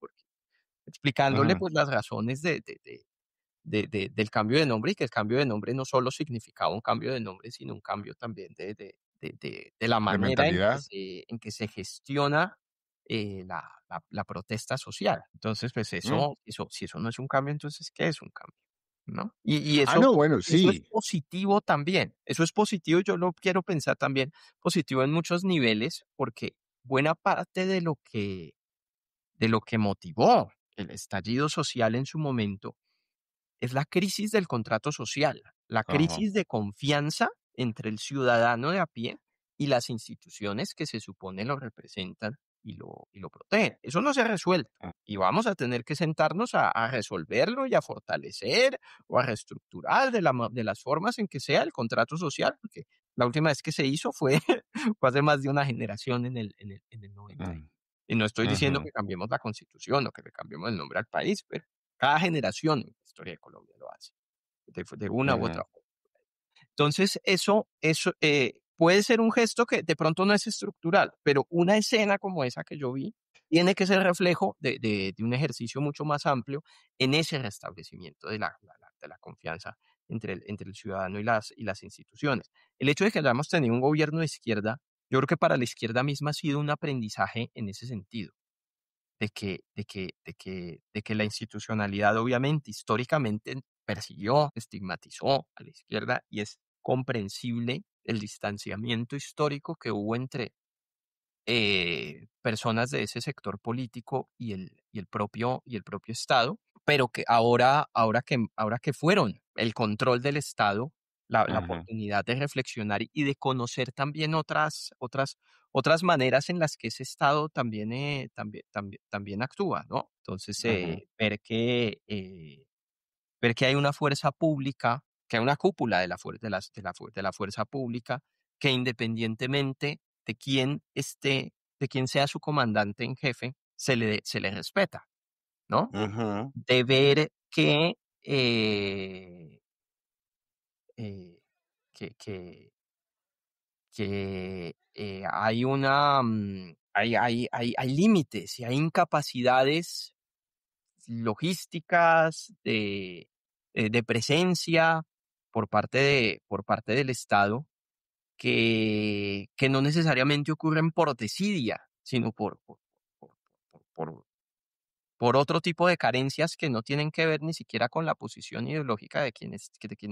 explicándole ujú, pues las razones del cambio de nombre y que el cambio de nombre no solo significaba un cambio de nombre, sino un cambio también de la de manera mentalidad. en que se gestiona la protesta social. Entonces, pues Mm. si eso no es un cambio, entonces, ¿qué es un cambio? ¿No? Ah, no, bueno, Y eso es sí. positivo también. Eso es positivo, yo lo quiero pensar también positivo en muchos niveles, porque buena parte de lo que motivó el estallido social en su momento es la crisis del contrato social, la Ajá. crisis de confianza entre el ciudadano de a pie y las instituciones que se supone lo representan y lo protegen. Eso no se ha resuelto Mm, y vamos a tener que sentarnos a resolverlo y a fortalecer o a reestructurar de las formas en que sea el contrato social, porque la última vez que se hizo fue, fue hace más de una generación en el 90. mm, Y no estoy diciendo ujú. que cambiemos la constitución o que le cambiemos el nombre al país, Cada generación en la historia de Colombia lo hace, de una u Ujú, otra forma. Entonces, eso puede ser un gesto que de pronto no es estructural, pero una escena como esa que yo vi tiene que ser reflejo de un ejercicio mucho más amplio en ese restablecimiento de la confianza entre el ciudadano y las instituciones. El hecho de que hayamos tenido un gobierno de izquierda, yo creo que para la izquierda misma ha sido un aprendizaje en ese sentido de que la institucionalidad obviamente históricamente persiguió, estigmatizó a la izquierda y es comprensible el distanciamiento histórico que hubo entre personas de ese sector político y el propio Estado, pero que ahora que fueron el control del Estado, la ujú, oportunidad de reflexionar y de conocer también otras maneras en las que ese Estado también, también actúa, ¿no? Entonces, ujú, ver que hay una fuerza pública, que hay una cúpula de de la fuerza pública, que independientemente de quién esté, de quién sea su comandante en jefe, se le respeta, ¿no? ujú, De ver eh, que, hay hay límites y hay incapacidades logísticas, de presencia por parte del Estado que no necesariamente ocurren por desidia, sino por, por, por otro tipo de carencias que no tienen que ver ni siquiera con la posición ideológica de quien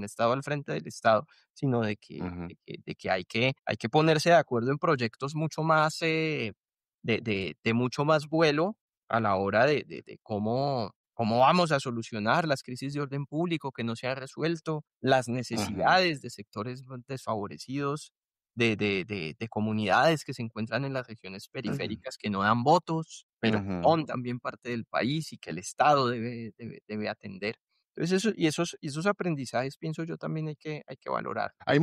estaba al frente del Estado, sino ujú, de que hay que ponerse de acuerdo en proyectos mucho más, de mucho más vuelo a la hora de cómo vamos a solucionar las crisis de orden público que no se han resuelto, las ujú, necesidades de sectores desfavorecidos, de comunidades que se encuentran en las regiones periféricas que no dan votos, pero que ujú. son también parte del país y que el Estado debe atender. Entonces, y esos aprendizajes, pienso yo, también hay que valorar. Hay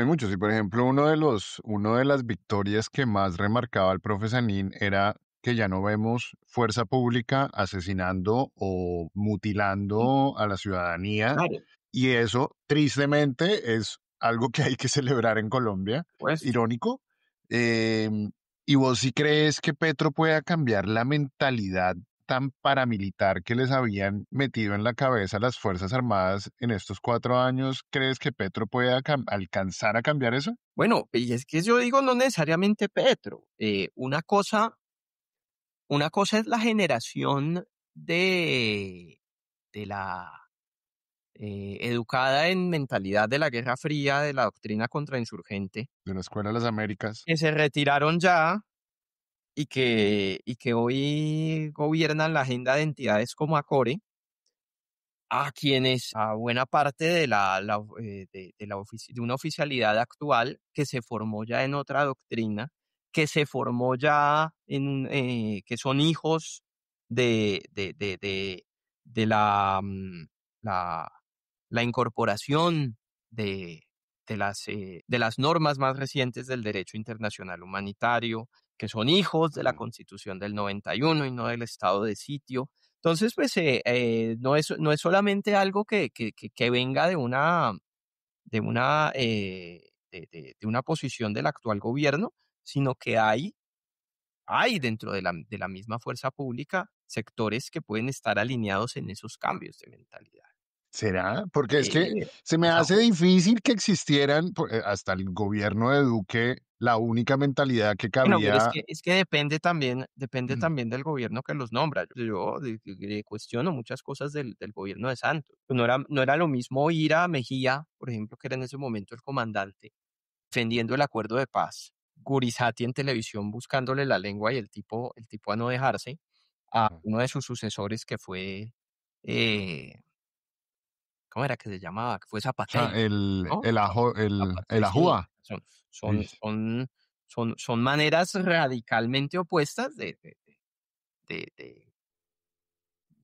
muchos. Y por ejemplo, uno de las victorias que más remarcaba el profe Sanín era que ya no vemos fuerza pública asesinando o Mm, mutilando a la ciudadanía. claro, Y eso, tristemente, es algo que hay que celebrar en Colombia. pues. Irónico. Em, ¿Y vos sí crees que Petro pueda cambiar la mentalidad tan paramilitar que les habían metido en la cabeza las Fuerzas Armadas en estos 4 años? ¿Crees que Petro pueda alcanzar a cambiar eso? Bueno, y es que yo digo no necesariamente Petro. Una cosa es la generación de la educada en mentalidad de la Guerra Fría, de la doctrina contrainsurgente, De la Escuela de las Américas. que se retiraron ya y que hoy gobiernan la agenda de entidades como ACORE, a quienes, a buena parte de de una oficialidad actual que se formó ya en otra doctrina, que se formó ya que son hijos de la, la incorporación de, de las normas más recientes del derecho internacional humanitario, que son hijos de la Ujú. Constitución del 91 y no del estado de sitio. Entonces, pues, no es solamente algo que venga de una posición del actual gobierno, sino que hay dentro de la misma fuerza pública sectores que pueden estar alineados en esos cambios de mentalidad. ¿Será? Porque es que se me O sea, hace difícil que existieran, hasta el gobierno de Duque, la única mentalidad que bueno, pero cabía. es que depende también del gobierno que los nombra. Yo cuestiono muchas cosas del gobierno de Santos. No era lo mismo ir a Mejía, por ejemplo, que era en ese momento el comandante, defendiendo el acuerdo de paz, Gurizati en televisión buscándole la lengua y el tipo a no dejarse, a uno de sus sucesores que fue, eh, ¿cómo era que se llamaba? Que fue Zapatero, ¿no? El Sí, ajúa. son, Ish. son, son maneras radicalmente opuestas de, de,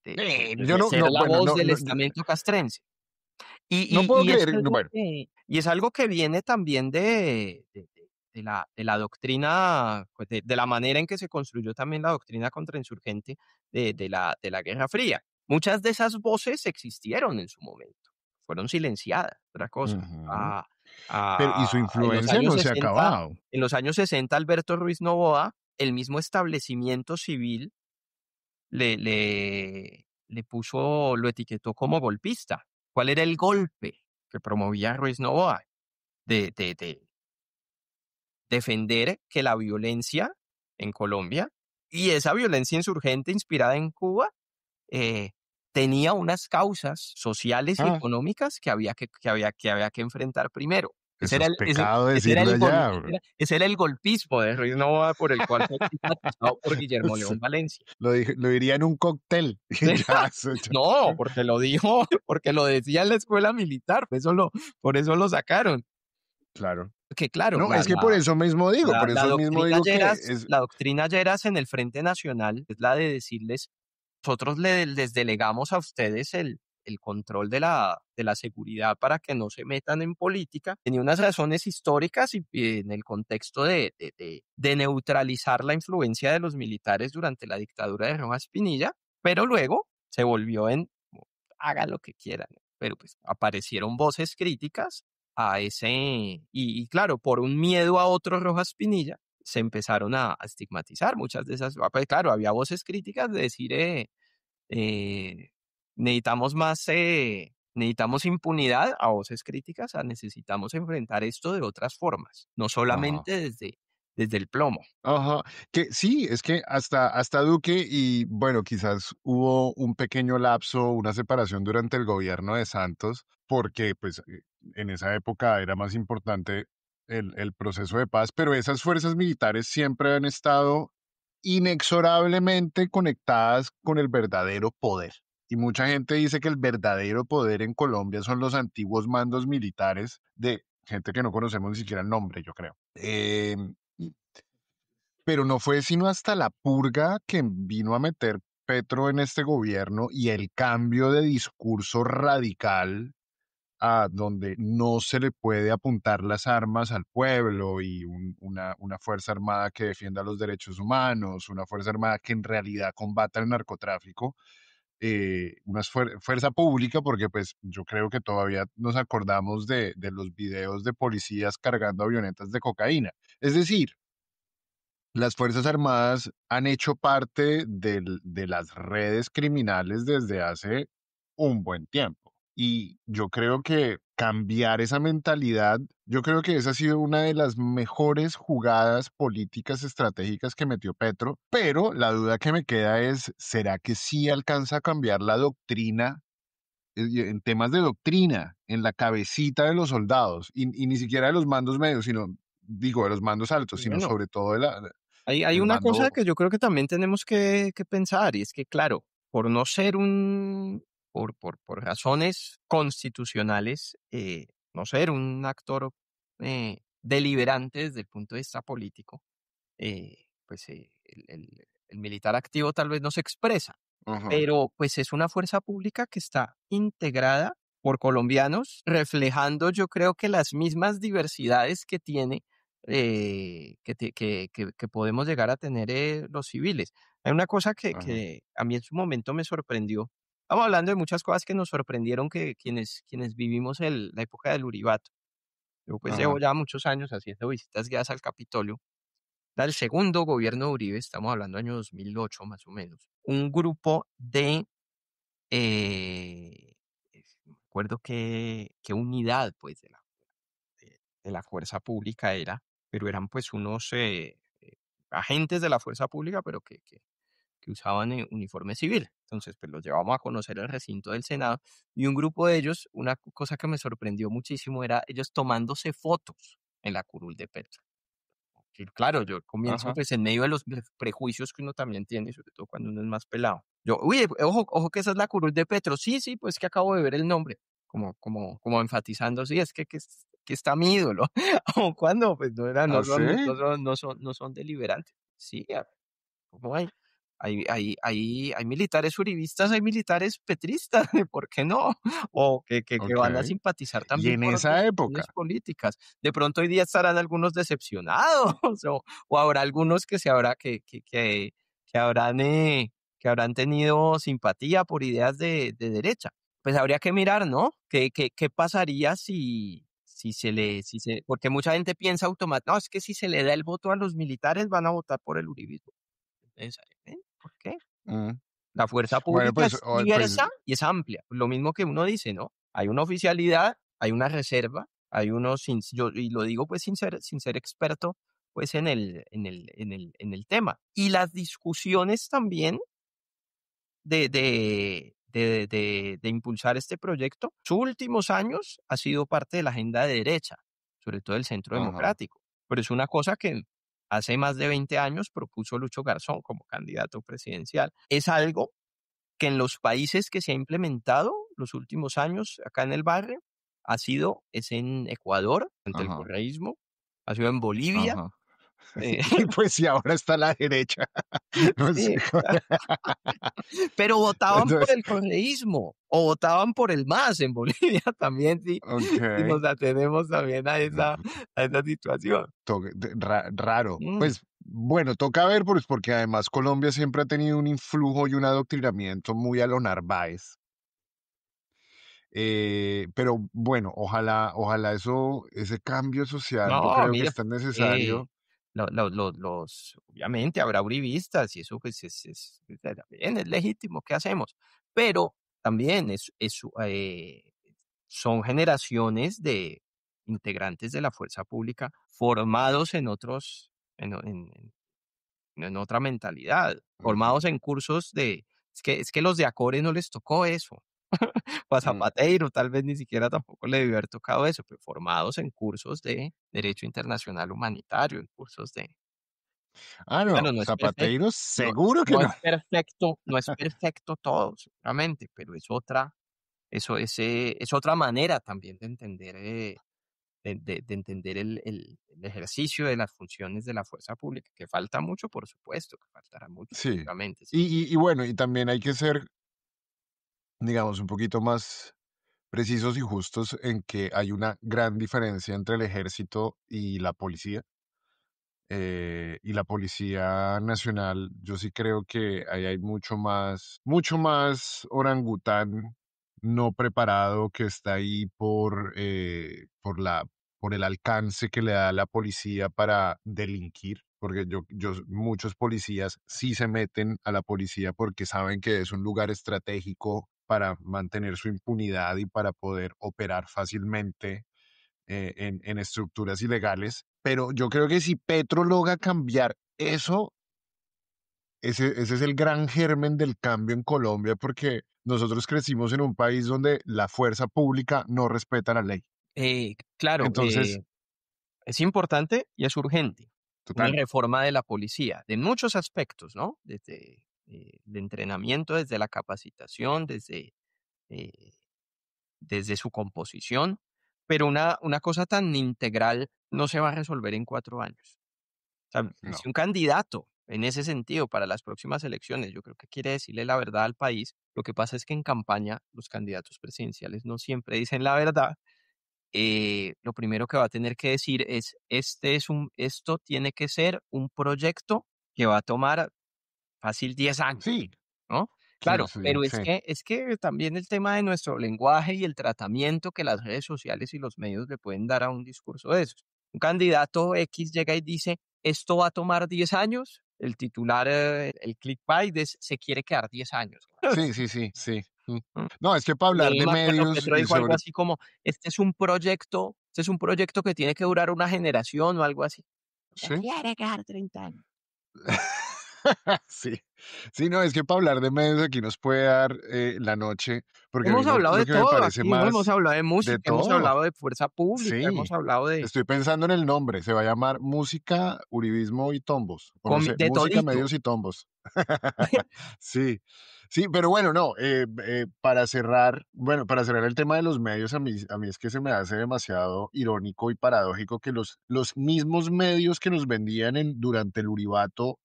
de Yo no, ser no, la bueno, voz no, del no, estamento castrense. no puedo Es creer, no, algo bueno, y es algo que viene también de la doctrina, pues, de la manera en que se construyó también la doctrina contrainsurgente de la Guerra Fría. Muchas de esas voces existieron en su momento, fueron silenciadas, otra cosa. Ujú. Ah, Pero, y su en los influencia años no se ha 60, acabado. Alberto Ruiz Noboa, el mismo establecimiento civil le puso, lo etiquetó como golpista. ¿Cuál era el golpe que promovía Ruiz Noboa? De defender que la violencia en Colombia y esa violencia insurgente inspirada en Cuba eh, tenía unas causas sociales y Ah, económicas que había que enfrentar primero. Ese eso era es el, ese, pecado ese era decirlo el, gol- allá, ese bro. era, ese era el golpismo de Ruiz Novoa por el cual fue estigmatizado por Guillermo Eso, León Valencia. lo diría en un cóctel. Ya, eso ya. No, porque lo dijo, porque lo decía en la escuela militar, por eso lo sacaron. Claro. Que claro, No, es que por eso mismo digo, La, por la eso mismo doctrina digo que Lleras, es. la doctrina Lleras en el Frente Nacional es la de decirles, nosotros les delegamos a ustedes el control de la seguridad para que no se metan en política. Tenía unas razones históricas y en el contexto de neutralizar la influencia de los militares durante la dictadura de Rojas Pinilla, pero luego se volvió en hagan lo que quieran, ¿no? Pero pues aparecieron voces críticas a ese, y claro, por un miedo a otro Rojas Pinilla, se empezaron a estigmatizar muchas de esas, pues claro, había voces críticas de decir, eh, necesitamos necesitamos impunidad, a voces críticas a necesitamos enfrentar esto de otras formas, no Ajá. solamente desde el plomo. Ajá, que sí, es que hasta Duque y bueno, quizás hubo un pequeño lapso, una separación durante el gobierno de Santos, porque pues en esa época era más importante el proceso de paz, pero esas fuerzas militares siempre han estado inexorablemente conectadas con el verdadero poder. Y mucha gente dice que el verdadero poder en Colombia son los antiguos mandos militares de gente que no conocemos ni siquiera el nombre, yo creo. Pero no fue sino hasta la purga que vino a meter Petro en este gobierno y el cambio de discurso radical a donde no se le puede apuntar las armas al pueblo y una fuerza armada que defienda los derechos humanos, una fuerza armada que en realidad combata el narcotráfico, una fuerza pública, porque pues yo creo que todavía nos acordamos de los videos de policías cargando avionetas de cocaína. Es decir, las Fuerzas Armadas han hecho parte de las redes criminales desde hace un buen tiempo. Y yo creo que cambiar esa mentalidad, yo creo que esa ha sido una de las mejores jugadas políticas estratégicas que metió Petro, pero la duda que me queda es, ¿será que sí alcanza a cambiar la doctrina en temas de doctrina, en la cabecita de los soldados, y ni siquiera de los mandos medios, sino, digo, de los mandos altos, Y sino bueno, sobre todo hay del una cosa mando. que yo creo que también tenemos que pensar, y es que, claro, por no ser por razones constitucionales, no ser un actor deliberante desde el punto de vista político, pues el militar activo tal vez no se expresa, Ajá, pero pues es una fuerza pública que está integrada por colombianos, reflejando yo creo que las mismas diversidades que tiene, que podemos llegar a tener los civiles. Hay una cosa que, ajá, que a mí en su momento me sorprendió. Estamos hablando de muchas cosas que nos sorprendieron que quienes vivimos la época del Uribato. Yo pues llevo ajá, ya muchos años haciendo visitas guiadas al Capitolio. Era el segundo gobierno de Uribe, estamos hablando año 2008 más o menos. Un grupo no me acuerdo qué unidad pues de la fuerza pública era, pero eran pues unos agentes de la fuerza pública, pero que usaban uniforme civil. Entonces, pues los llevamos a conocer el recinto del Senado y un grupo de ellos, una cosa que me sorprendió muchísimo era ellos tomándose fotos en la curul de Petro. Que claro, yo comienzo ajá. pues en medio de los prejuicios que uno también tiene, sobre todo cuando uno es más pelado. Yo, uy, ojo, ojo que esa es la curul de Petro. Sí, sí, pues que acabo de ver el nombre, como enfatizando, sí, es que está mi ídolo. O cuando, pues no era, ¿Ah, no sí? son, no son, no son, no son deliberantes. Sí, ¿cómo hay militares uribistas, hay militares petristas, ¿por qué no? O que Ok. van a simpatizar Y también en por esa decisiones época, políticas. De pronto hoy día estarán algunos decepcionados, o habrá algunos que se habrá, que habrán que habrán tenido simpatía por ideas de derecha. Pues habría que mirar, ¿no? ¿Qué pasaría si se le, si se, porque mucha gente piensa automáticamente, no, es que si se le da el voto a los militares van a votar por el uribismo. Necesariamente, ¿por qué? Mm. La fuerza Bueno, pública pues, es diversa y es amplia. Lo mismo que uno dice, ¿no? Hay una oficialidad, hay una reserva, hay unos, yo, y lo digo pues sin ser experto pues en el tema. Y las discusiones también de impulsar este proyecto, sus últimos años ha sido parte de la agenda de derecha, sobre todo del centro ajá, democrático. Pero es una cosa que hace más de 20 años propuso Lucho Garzón como candidato presidencial. Es algo que en los países que se ha implementado los últimos años acá en el barrio, es en Ecuador, ante el ajá, correísmo, ha sido en Bolivia, ajá. eh, Y pues si ahora está a la derecha, no sé. sí, pero votaban por Entonces, el correísmo o votaban por el MAS en Bolivia también, sí, si ok. nos atenemos también a esa situación. Raro. Mm, Pues bueno, toca ver pues, porque además Colombia siempre ha tenido un influjo y un adoctrinamiento muy a lo Narváez. Pero bueno, ojalá ese cambio social, yo no, creo que mire, es tan eh, necesario. los obviamente habrá uribistas y eso, pues, también es legítimo, ¿qué hacemos? Pero también son generaciones de integrantes de la fuerza pública formados en otros en otra mentalidad, Ujú, formados en cursos de es que los de Acore no les tocó eso. O a mm. Zapateiro, tal vez ni siquiera tampoco le debió haber tocado eso, pero formados en cursos de derecho internacional humanitario, en cursos de Ah, bueno, no, no es perfecto, Zapateiro seguro que no. no es perfecto todo, seguramente, pero es otra es otra manera también de entender, de entender el ejercicio de las funciones de la fuerza pública, que falta mucho, por supuesto, que faltará mucho, Sí. seguramente, sí. Y bueno, y también hay que ser, digamos, un poquito más precisos y justos en que hay una gran diferencia entre el ejército y la policía. Y la Policía Nacional, yo sí creo que ahí hay mucho más orangután no preparado que está ahí por el alcance que le da la policía para delinquir, porque muchos policías sí se meten a la policía porque saben que es un lugar estratégico para mantener su impunidad y para poder operar fácilmente en estructuras ilegales, pero yo creo que si Petro logra cambiar eso, ese es el gran germen del cambio en Colombia, porque nosotros crecimos en un país donde la fuerza pública no respeta la ley. Claro, Entonces, es importante y es urgente una total, reforma de la policía, de muchos aspectos, ¿no? Desde el entrenamiento, desde la capacitación, eh, desde su composición, pero una cosa tan integral no se va a resolver en 4 años. O sea, no. si un candidato en ese sentido para las próximas elecciones, yo creo que quiere decirle la verdad al país, lo que pasa es que en campaña los candidatos presidenciales no siempre dicen la verdad. Lo primero que va a tener que decir es, esto tiene que ser un proyecto que va a tomar fácil 10 años, Sí, ¿no? sí, Claro, sí, pero sí. es que también el tema de nuestro lenguaje y el tratamiento que las redes sociales y los medios le pueden dar a un discurso de esos. Un candidato X llega y dice, esto va a tomar 10 años, el titular, el clickbait es, se quiere quedar 10 años. Sí, sí, sí, sí. Mm. Mm. No, es que para Yo hablar no de me acuerdo, medios Petro y dijo algo sobre así como, este es un proyecto que tiene que durar una generación o algo así. Se sí. quiere quedar 30 años. Sí, sí, no, es que para hablar de medios aquí nos puede dar la noche, porque a mí Hemos hablado lo de que me todo parece aquí, ¿no? Hemos más hablado de de música, hemos todo, hablado de fuerza pública, hemos sí, hablado de estoy pensando en el nombre, se va a llamar Música, Uribismo y Tombos, o no sé, de Música, todito. Medios y Tombos. Sí, sí, pero bueno, no, para cerrar, bueno, para cerrar el tema de los medios, a mí es que se me hace demasiado irónico y paradójico que los mismos medios que nos vendían durante el Uribato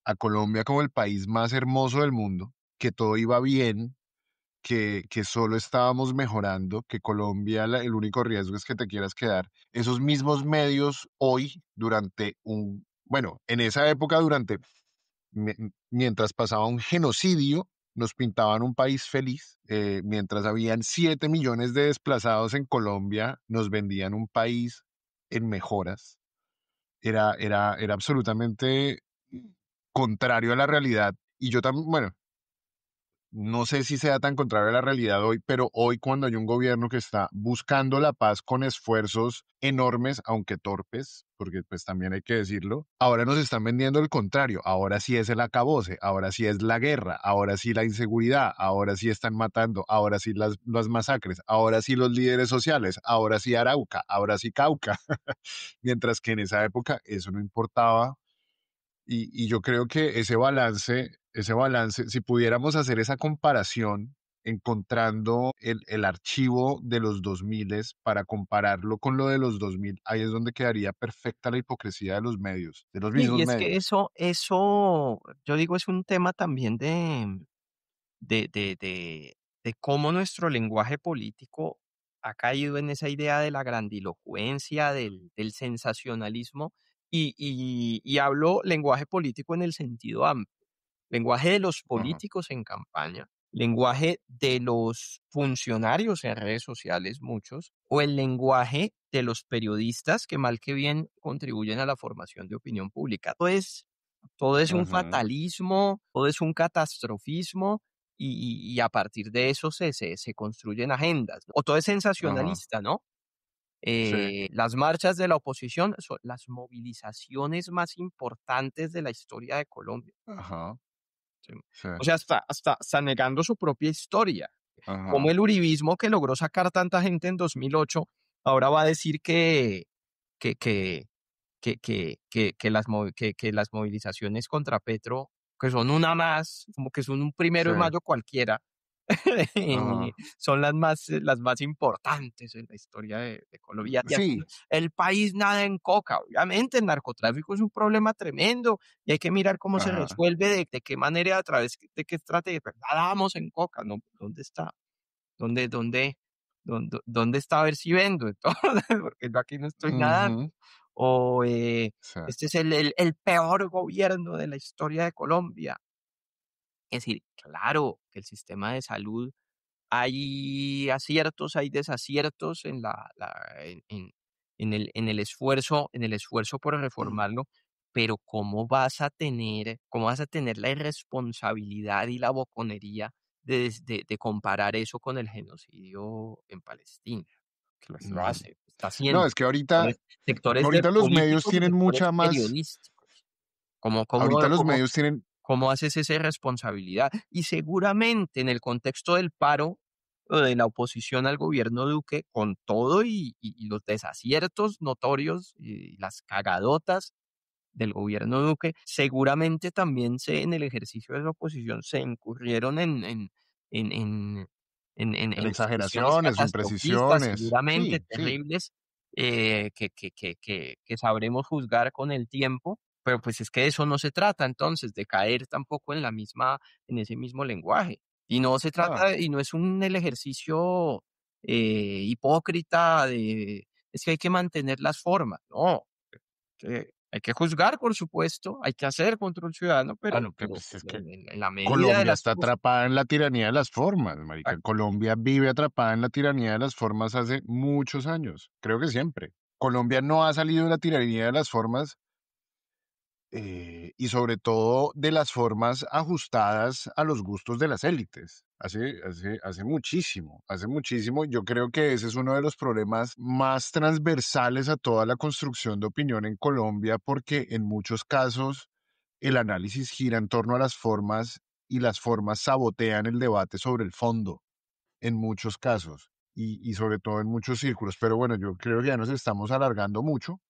a Colombia como el país más hermoso del mundo, que todo iba bien, que solo estábamos mejorando, que Colombia el único riesgo es que te quieras quedar. Esos mismos medios hoy, bueno, en esa época, durante mientras pasaba un genocidio, nos pintaban un país feliz. Mientras habían 7 millones de desplazados en Colombia, nos vendían un país en mejoras. Era absolutamente contrario a la realidad. Y yo también, bueno, no sé si sea tan contrario a la realidad hoy, pero hoy cuando hay un gobierno que está buscando la paz con esfuerzos enormes, aunque torpes, porque pues también hay que decirlo, ahora nos están vendiendo el contrario. Ahora sí es el acabose, ahora sí es la guerra, ahora sí la inseguridad, ahora sí están matando, ahora sí las masacres, ahora sí los líderes sociales, ahora sí Arauca, ahora sí Cauca. Mientras que en esa época eso no importaba y yo creo que ese balance, si pudiéramos hacer esa comparación, encontrando el archivo de los 2000 para compararlo con lo de los 2000, ahí es donde quedaría perfecta la hipocresía de los medios, de los Sí, y mismos es que medios. eso, yo digo, es un tema también de de de de cómo nuestro lenguaje político ha caído en esa idea de la grandilocuencia, del sensacionalismo, y hablo lenguaje político en el sentido amplio. Lenguaje de los Ajá, políticos en campaña, lenguaje de los funcionarios en redes sociales, muchos, o el lenguaje de los periodistas que mal que bien contribuyen a la formación de opinión pública. Todo es un ajá, fatalismo, todo es un catastrofismo y a partir de eso se construyen agendas, ¿no? O todo es ajá, sensacionalista, ¿no? sí, Las marchas de la oposición son las movilizaciones más importantes de la historia de Colombia. ajá, Sí. sí, O sea, hasta negando su propia historia. Como ajá, el uribismo que logró sacar tanta gente en 2008, ahora va a decir que que que las movilizaciones contra Petro, que son una más, como que son un sí, primero de mayo cualquiera, ajá. son las más importantes en la historia de Colombia. Y así Sí, el país nada en coca. Obviamente, el narcotráfico es un problema tremendo y hay que mirar cómo se ajá, resuelve, de qué manera, a través de qué estrategia. Pero nada damos en coca, ¿no? ¿Dónde está? ¿Dónde, dónde, dónde está? A ver si vendo, entonces, porque yo aquí no estoy nadando. ujú, O sí, este es el peor gobierno de la historia de Colombia. Es decir, claro que el sistema de salud, hay aciertos, hay desaciertos en en el esfuerzo por reformarlo, pero cómo vas a tener la irresponsabilidad y la boconería de comparar eso con el genocidio en Palestina? Que lo ujú. hace, está No, haciendo. es que ahorita, Sectores de ahorita los medios políticos y tienen sectores mucha más, periodísticos. ¿Cómo cómo ahorita los cómo medios tienen, ¿Cómo haces esa irresponsabilidad? Y seguramente en el contexto del paro o de la oposición al gobierno Duque, con todo y los desaciertos notorios y las cagadotas del gobierno Duque, seguramente también en el ejercicio de la oposición se incurrieron en, en, en en expresiones exageraciones o catastrofistas, imprecisiones. seguramente Sí, sí. terribles, que sabremos juzgar con el tiempo, pero pues es que de eso no se trata entonces, de caer tampoco en en ese mismo lenguaje. Y no se Ah, trata, y no es el ejercicio hipócrita es que hay que mantener las formas, no, hay que juzgar, por supuesto, hay que hacer control ciudadano, no, que pues es que en la medida de Colombia las está cosas. atrapada en la tiranía de las formas, marica. Colombia vive atrapada en la tiranía de las formas hace muchos años, creo que siempre. Colombia no ha salido de la tiranía de las formas y sobre todo de las formas ajustadas a los gustos de las élites. Hace muchísimo, hace muchísimo. Yo creo que ese es uno de los problemas más transversales a toda la construcción de opinión en Colombia, porque en muchos casos el análisis gira en torno a las formas y las formas sabotean el debate sobre el fondo, en muchos casos y sobre todo en muchos círculos. Pero bueno, yo creo que ya nos estamos alargando mucho.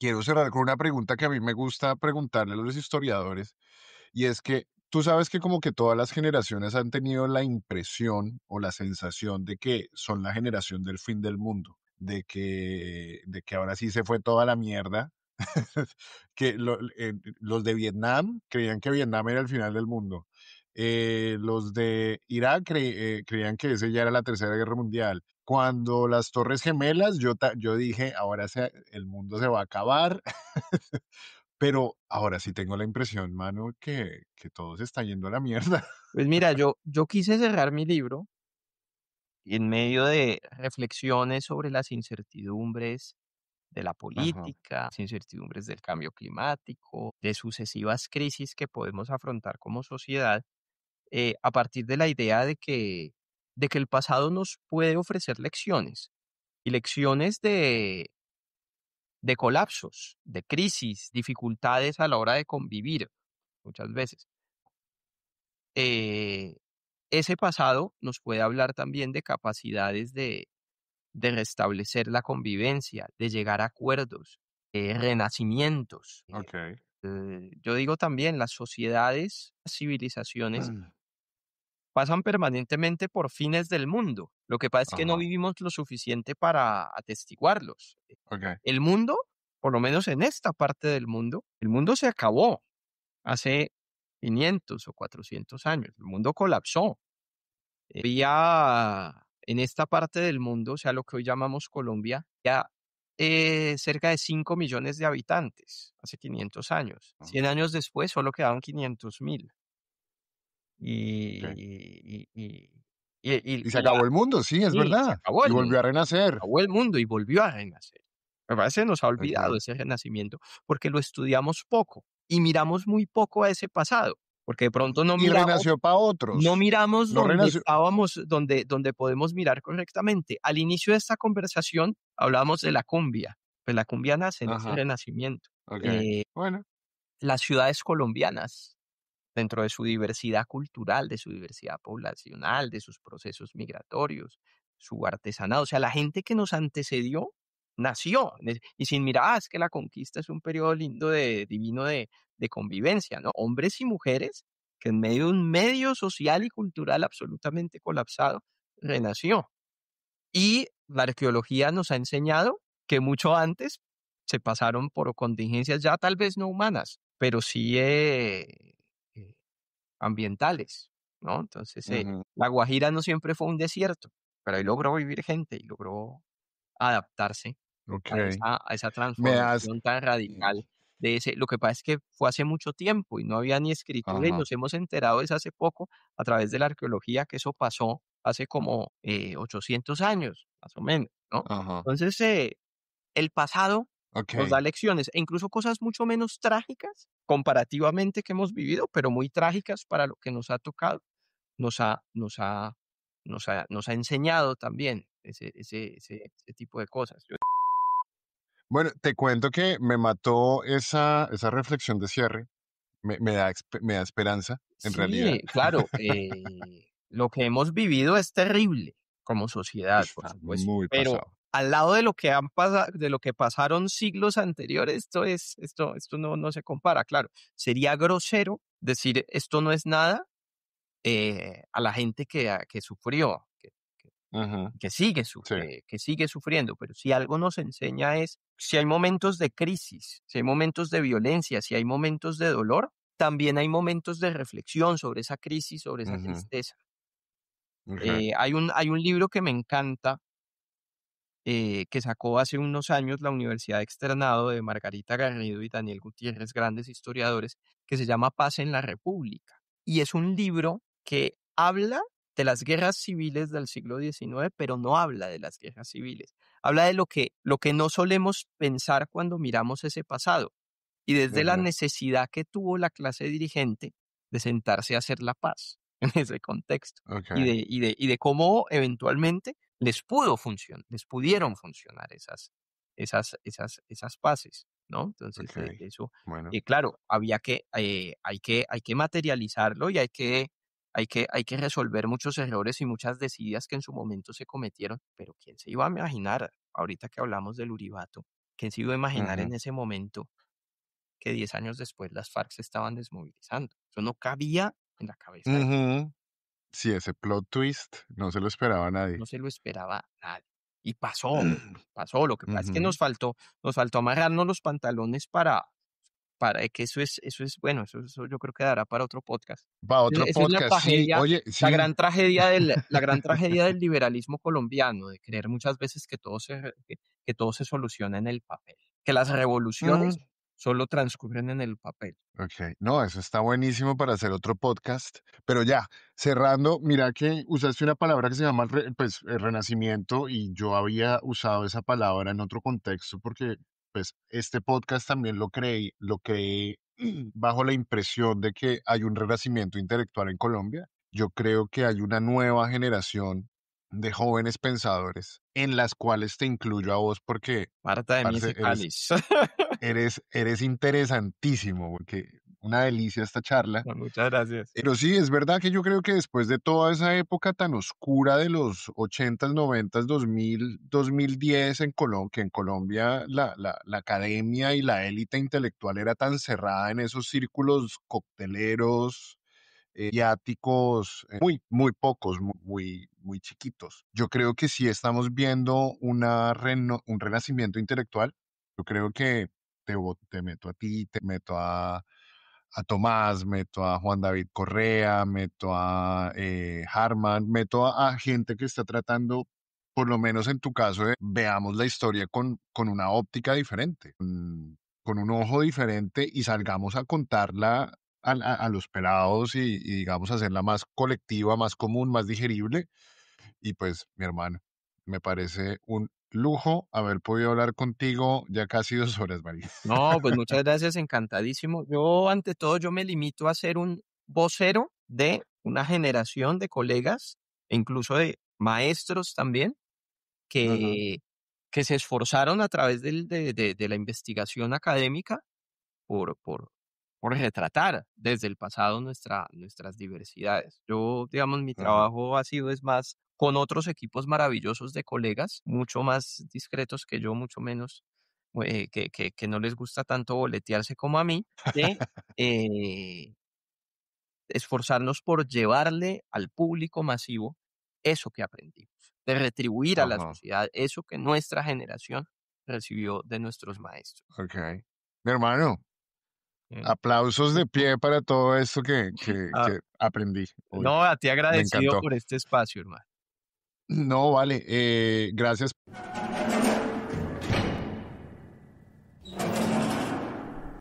Quiero cerrar con una pregunta que a mí me gusta preguntarle a los historiadores, y es que tú sabes que como que todas las generaciones han tenido la impresión o la sensación de que son la generación del fin del mundo, de que ahora sí se fue toda la mierda, que los de Vietnam creían que Vietnam era el final del mundo. Los de Irak creían que ese ya era la Tercera Guerra Mundial. Cuando las Torres Gemelas, yo dije, el mundo se va a acabar, Pero ahora sí tengo la impresión, mano, que todo se está yendo a la mierda. Pues mira, yo quise cerrar mi libro en medio de reflexiones sobre las incertidumbres de la Ajá, política, las incertidumbres del cambio climático, de sucesivas crisis que podemos afrontar como sociedad, a partir de la idea de que el pasado nos puede ofrecer lecciones, y lecciones de colapsos, de crisis, dificultades a la hora de convivir muchas veces. Eh, Ese pasado nos puede hablar también de capacidades de restablecer la convivencia, de llegar a acuerdos, renacimientos. okey. Yo digo también, las sociedades, las civilizaciones pasan permanentemente por fines del mundo. Lo que pasa es que no Ajá, vivimos lo suficiente para atestiguarlos. okey, El mundo, por lo menos en esta parte del mundo, el mundo se acabó hace 500 o 400 años. El mundo colapsó. Había en esta parte del mundo, o sea, lo que hoy llamamos Colombia, ya cerca de 5 millones de habitantes hace 500 años. ah, 100 años después solo quedaban 500.000. okey. Y, y, Y se y la, acabó el mundo, sí, es sí, se verdad. acabó Y el mundo, volvió a se renacer. acabó el mundo y volvió a renacer. Me parece que nos ha olvidado Okey. ese renacimiento porque lo estudiamos poco y miramos muy poco a ese pasado, porque de pronto Y renació para no otros. miramos No donde renació, estábamos, donde podemos mirar correctamente. Al inicio de esta conversación hablábamos de la cumbia, pues la cumbia nace en ese ajá, renacimiento. okey. Eh, Bueno, las ciudades colombianas, dentro de su diversidad cultural, de su diversidad poblacional, de sus procesos migratorios, su artesanado, o sea, la gente que nos antecedió nació, y sin mirar, es que la conquista es un periodo lindo divino de convivencia, ¿no? Hombres y mujeres que en medio de un medio social y cultural absolutamente colapsado, renació. Y la arqueología nos ha enseñado que mucho antes se pasaron por contingencias ya tal vez no humanas, pero sí eh, ambientales, ¿no? Entonces, ujú, La Guajira no siempre fue un desierto, pero ahí logró vivir gente y logró adaptarse okey. a esa Me das transformación tan radical de ese. Lo que pasa es que fue hace mucho tiempo y no había ni escritura y ajá, nos hemos enterado es hace poco a través de la arqueología que eso pasó hace como 800 años, más o menos, ¿no? ajá, Entonces, el pasado nos da okey. lecciones e incluso cosas mucho menos trágicas comparativamente que hemos vivido, pero muy trágicas para lo que nos ha tocado. Nos ha, nos ha, nos ha enseñado también ese tipo de cosas. Bueno, te cuento que me mató esa reflexión de cierre. Me da esperanza, en realidad. Sí, claro, lo que hemos vivido es terrible como sociedad, por Está supuesto, muy pero pasado. al lado de lo que han pasado, de lo que pasaron siglos anteriores, esto no se compara, claro. Sería grosero decir esto no es nada a la gente que sufrió, Ujú, sí, que sigue sufriendo, pero si algo nos enseña es, si hay momentos de crisis, si hay momentos de violencia, si hay momentos de dolor, también hay momentos de reflexión sobre esa crisis, sobre esa ujú, tristeza. okey, Hay un libro que me encanta, que sacó hace unos años la Universidad Externado de Margarita Garrido y Daniel Gutiérrez, grandes historiadores, que se llama Paz en la República. Y es un libro que habla de las guerras civiles del siglo XIX, pero no habla de las guerras civiles. Habla de lo que no solemos pensar cuando miramos ese pasado y desde la ujú, necesidad que tuvo la clase dirigente de sentarse a hacer la paz en ese contexto okey, y de cómo eventualmente les pudieron funcionar esas paces, ¿no? Entonces, okey. eso, Bueno. claro, hay que materializarlo y hay que resolver muchos errores y muchas desidias que en su momento se cometieron, pero ¿quién se iba a imaginar, ahorita que hablamos del Uribato, quién se iba a imaginar Ujú, en ese momento que 10 años después las FARC se estaban desmovilizando? Eso no cabía en la cabeza de ujú. Sí, ese plot twist no se lo esperaba a nadie. no se lo esperaba nadie. Y pasó, pasó. Lo que pasa es que Ujú. nos faltó amarrarnos los pantalones para que eso es, bueno, eso yo creo que dará para otro podcast. Va, otro Eso es podcast, sí. Oye, sí. la gran tragedia del liberalismo colombiano, de creer muchas veces que todo se soluciona en el papel, que las Mm, revoluciones solo transcurren en el papel. Ok, no, eso está buenísimo para hacer otro podcast, pero ya, cerrando, mira que usaste una palabra que se llama renacimiento y yo había usado esa palabra en otro contexto porque pues este podcast también lo creé bajo la impresión de que hay un renacimiento intelectual en Colombia. Yo creo que hay una nueva generación de jóvenes pensadores en las cuales te incluyo a vos porque, Marta de parce, ese cáliz. eres interesantísimo, porque una delicia esta charla. No, muchas gracias. Pero sí, es verdad que yo creo que después de toda esa época tan oscura de los 80s, 90s, 2000, 2010 en Colombia, que en Colombia la academia y la élite intelectual era tan cerrada en esos círculos cocteleros, mediáticos, muy pocos, muy chiquitos. Yo creo que sí estamos viendo un renacimiento intelectual. Yo creo que te meto a ti, te meto a Tomás, meto a Juan David Correa, meto a Harman, meto a gente que está tratando, por lo menos en tu caso, de veamos la historia con una óptica diferente, con un ojo diferente y salgamos a contarla a los pelados y digamos hacerla más colectiva, más común, más digerible. Y pues, mi hermano, me parece un lujo haber podido hablar contigo ya casi 2 horas, María. No, pues muchas gracias, encantadísimo. Yo, ante todo, yo me limito a ser un vocero de una generación de colegas e incluso de maestros también Ujú, que, que se esforzaron a través de la investigación académica por, por, por retratar desde el pasado nuestras diversidades. Yo, digamos, mi ujú. trabajo ha sido es más con otros equipos maravillosos de colegas, mucho más discretos que yo, mucho menos, que no les gusta tanto boletearse como a mí, de eh, esforzarnos por llevarle al público masivo eso que aprendimos, de retribuir a la Ajá, sociedad eso que nuestra generación recibió de nuestros maestros. ok. Mi hermano, ¿Eh? aplausos de pie para todo esto que aprendí hoy. No, a ti Me agradecido encantó. por este espacio, hermano. No, vale. Gracias.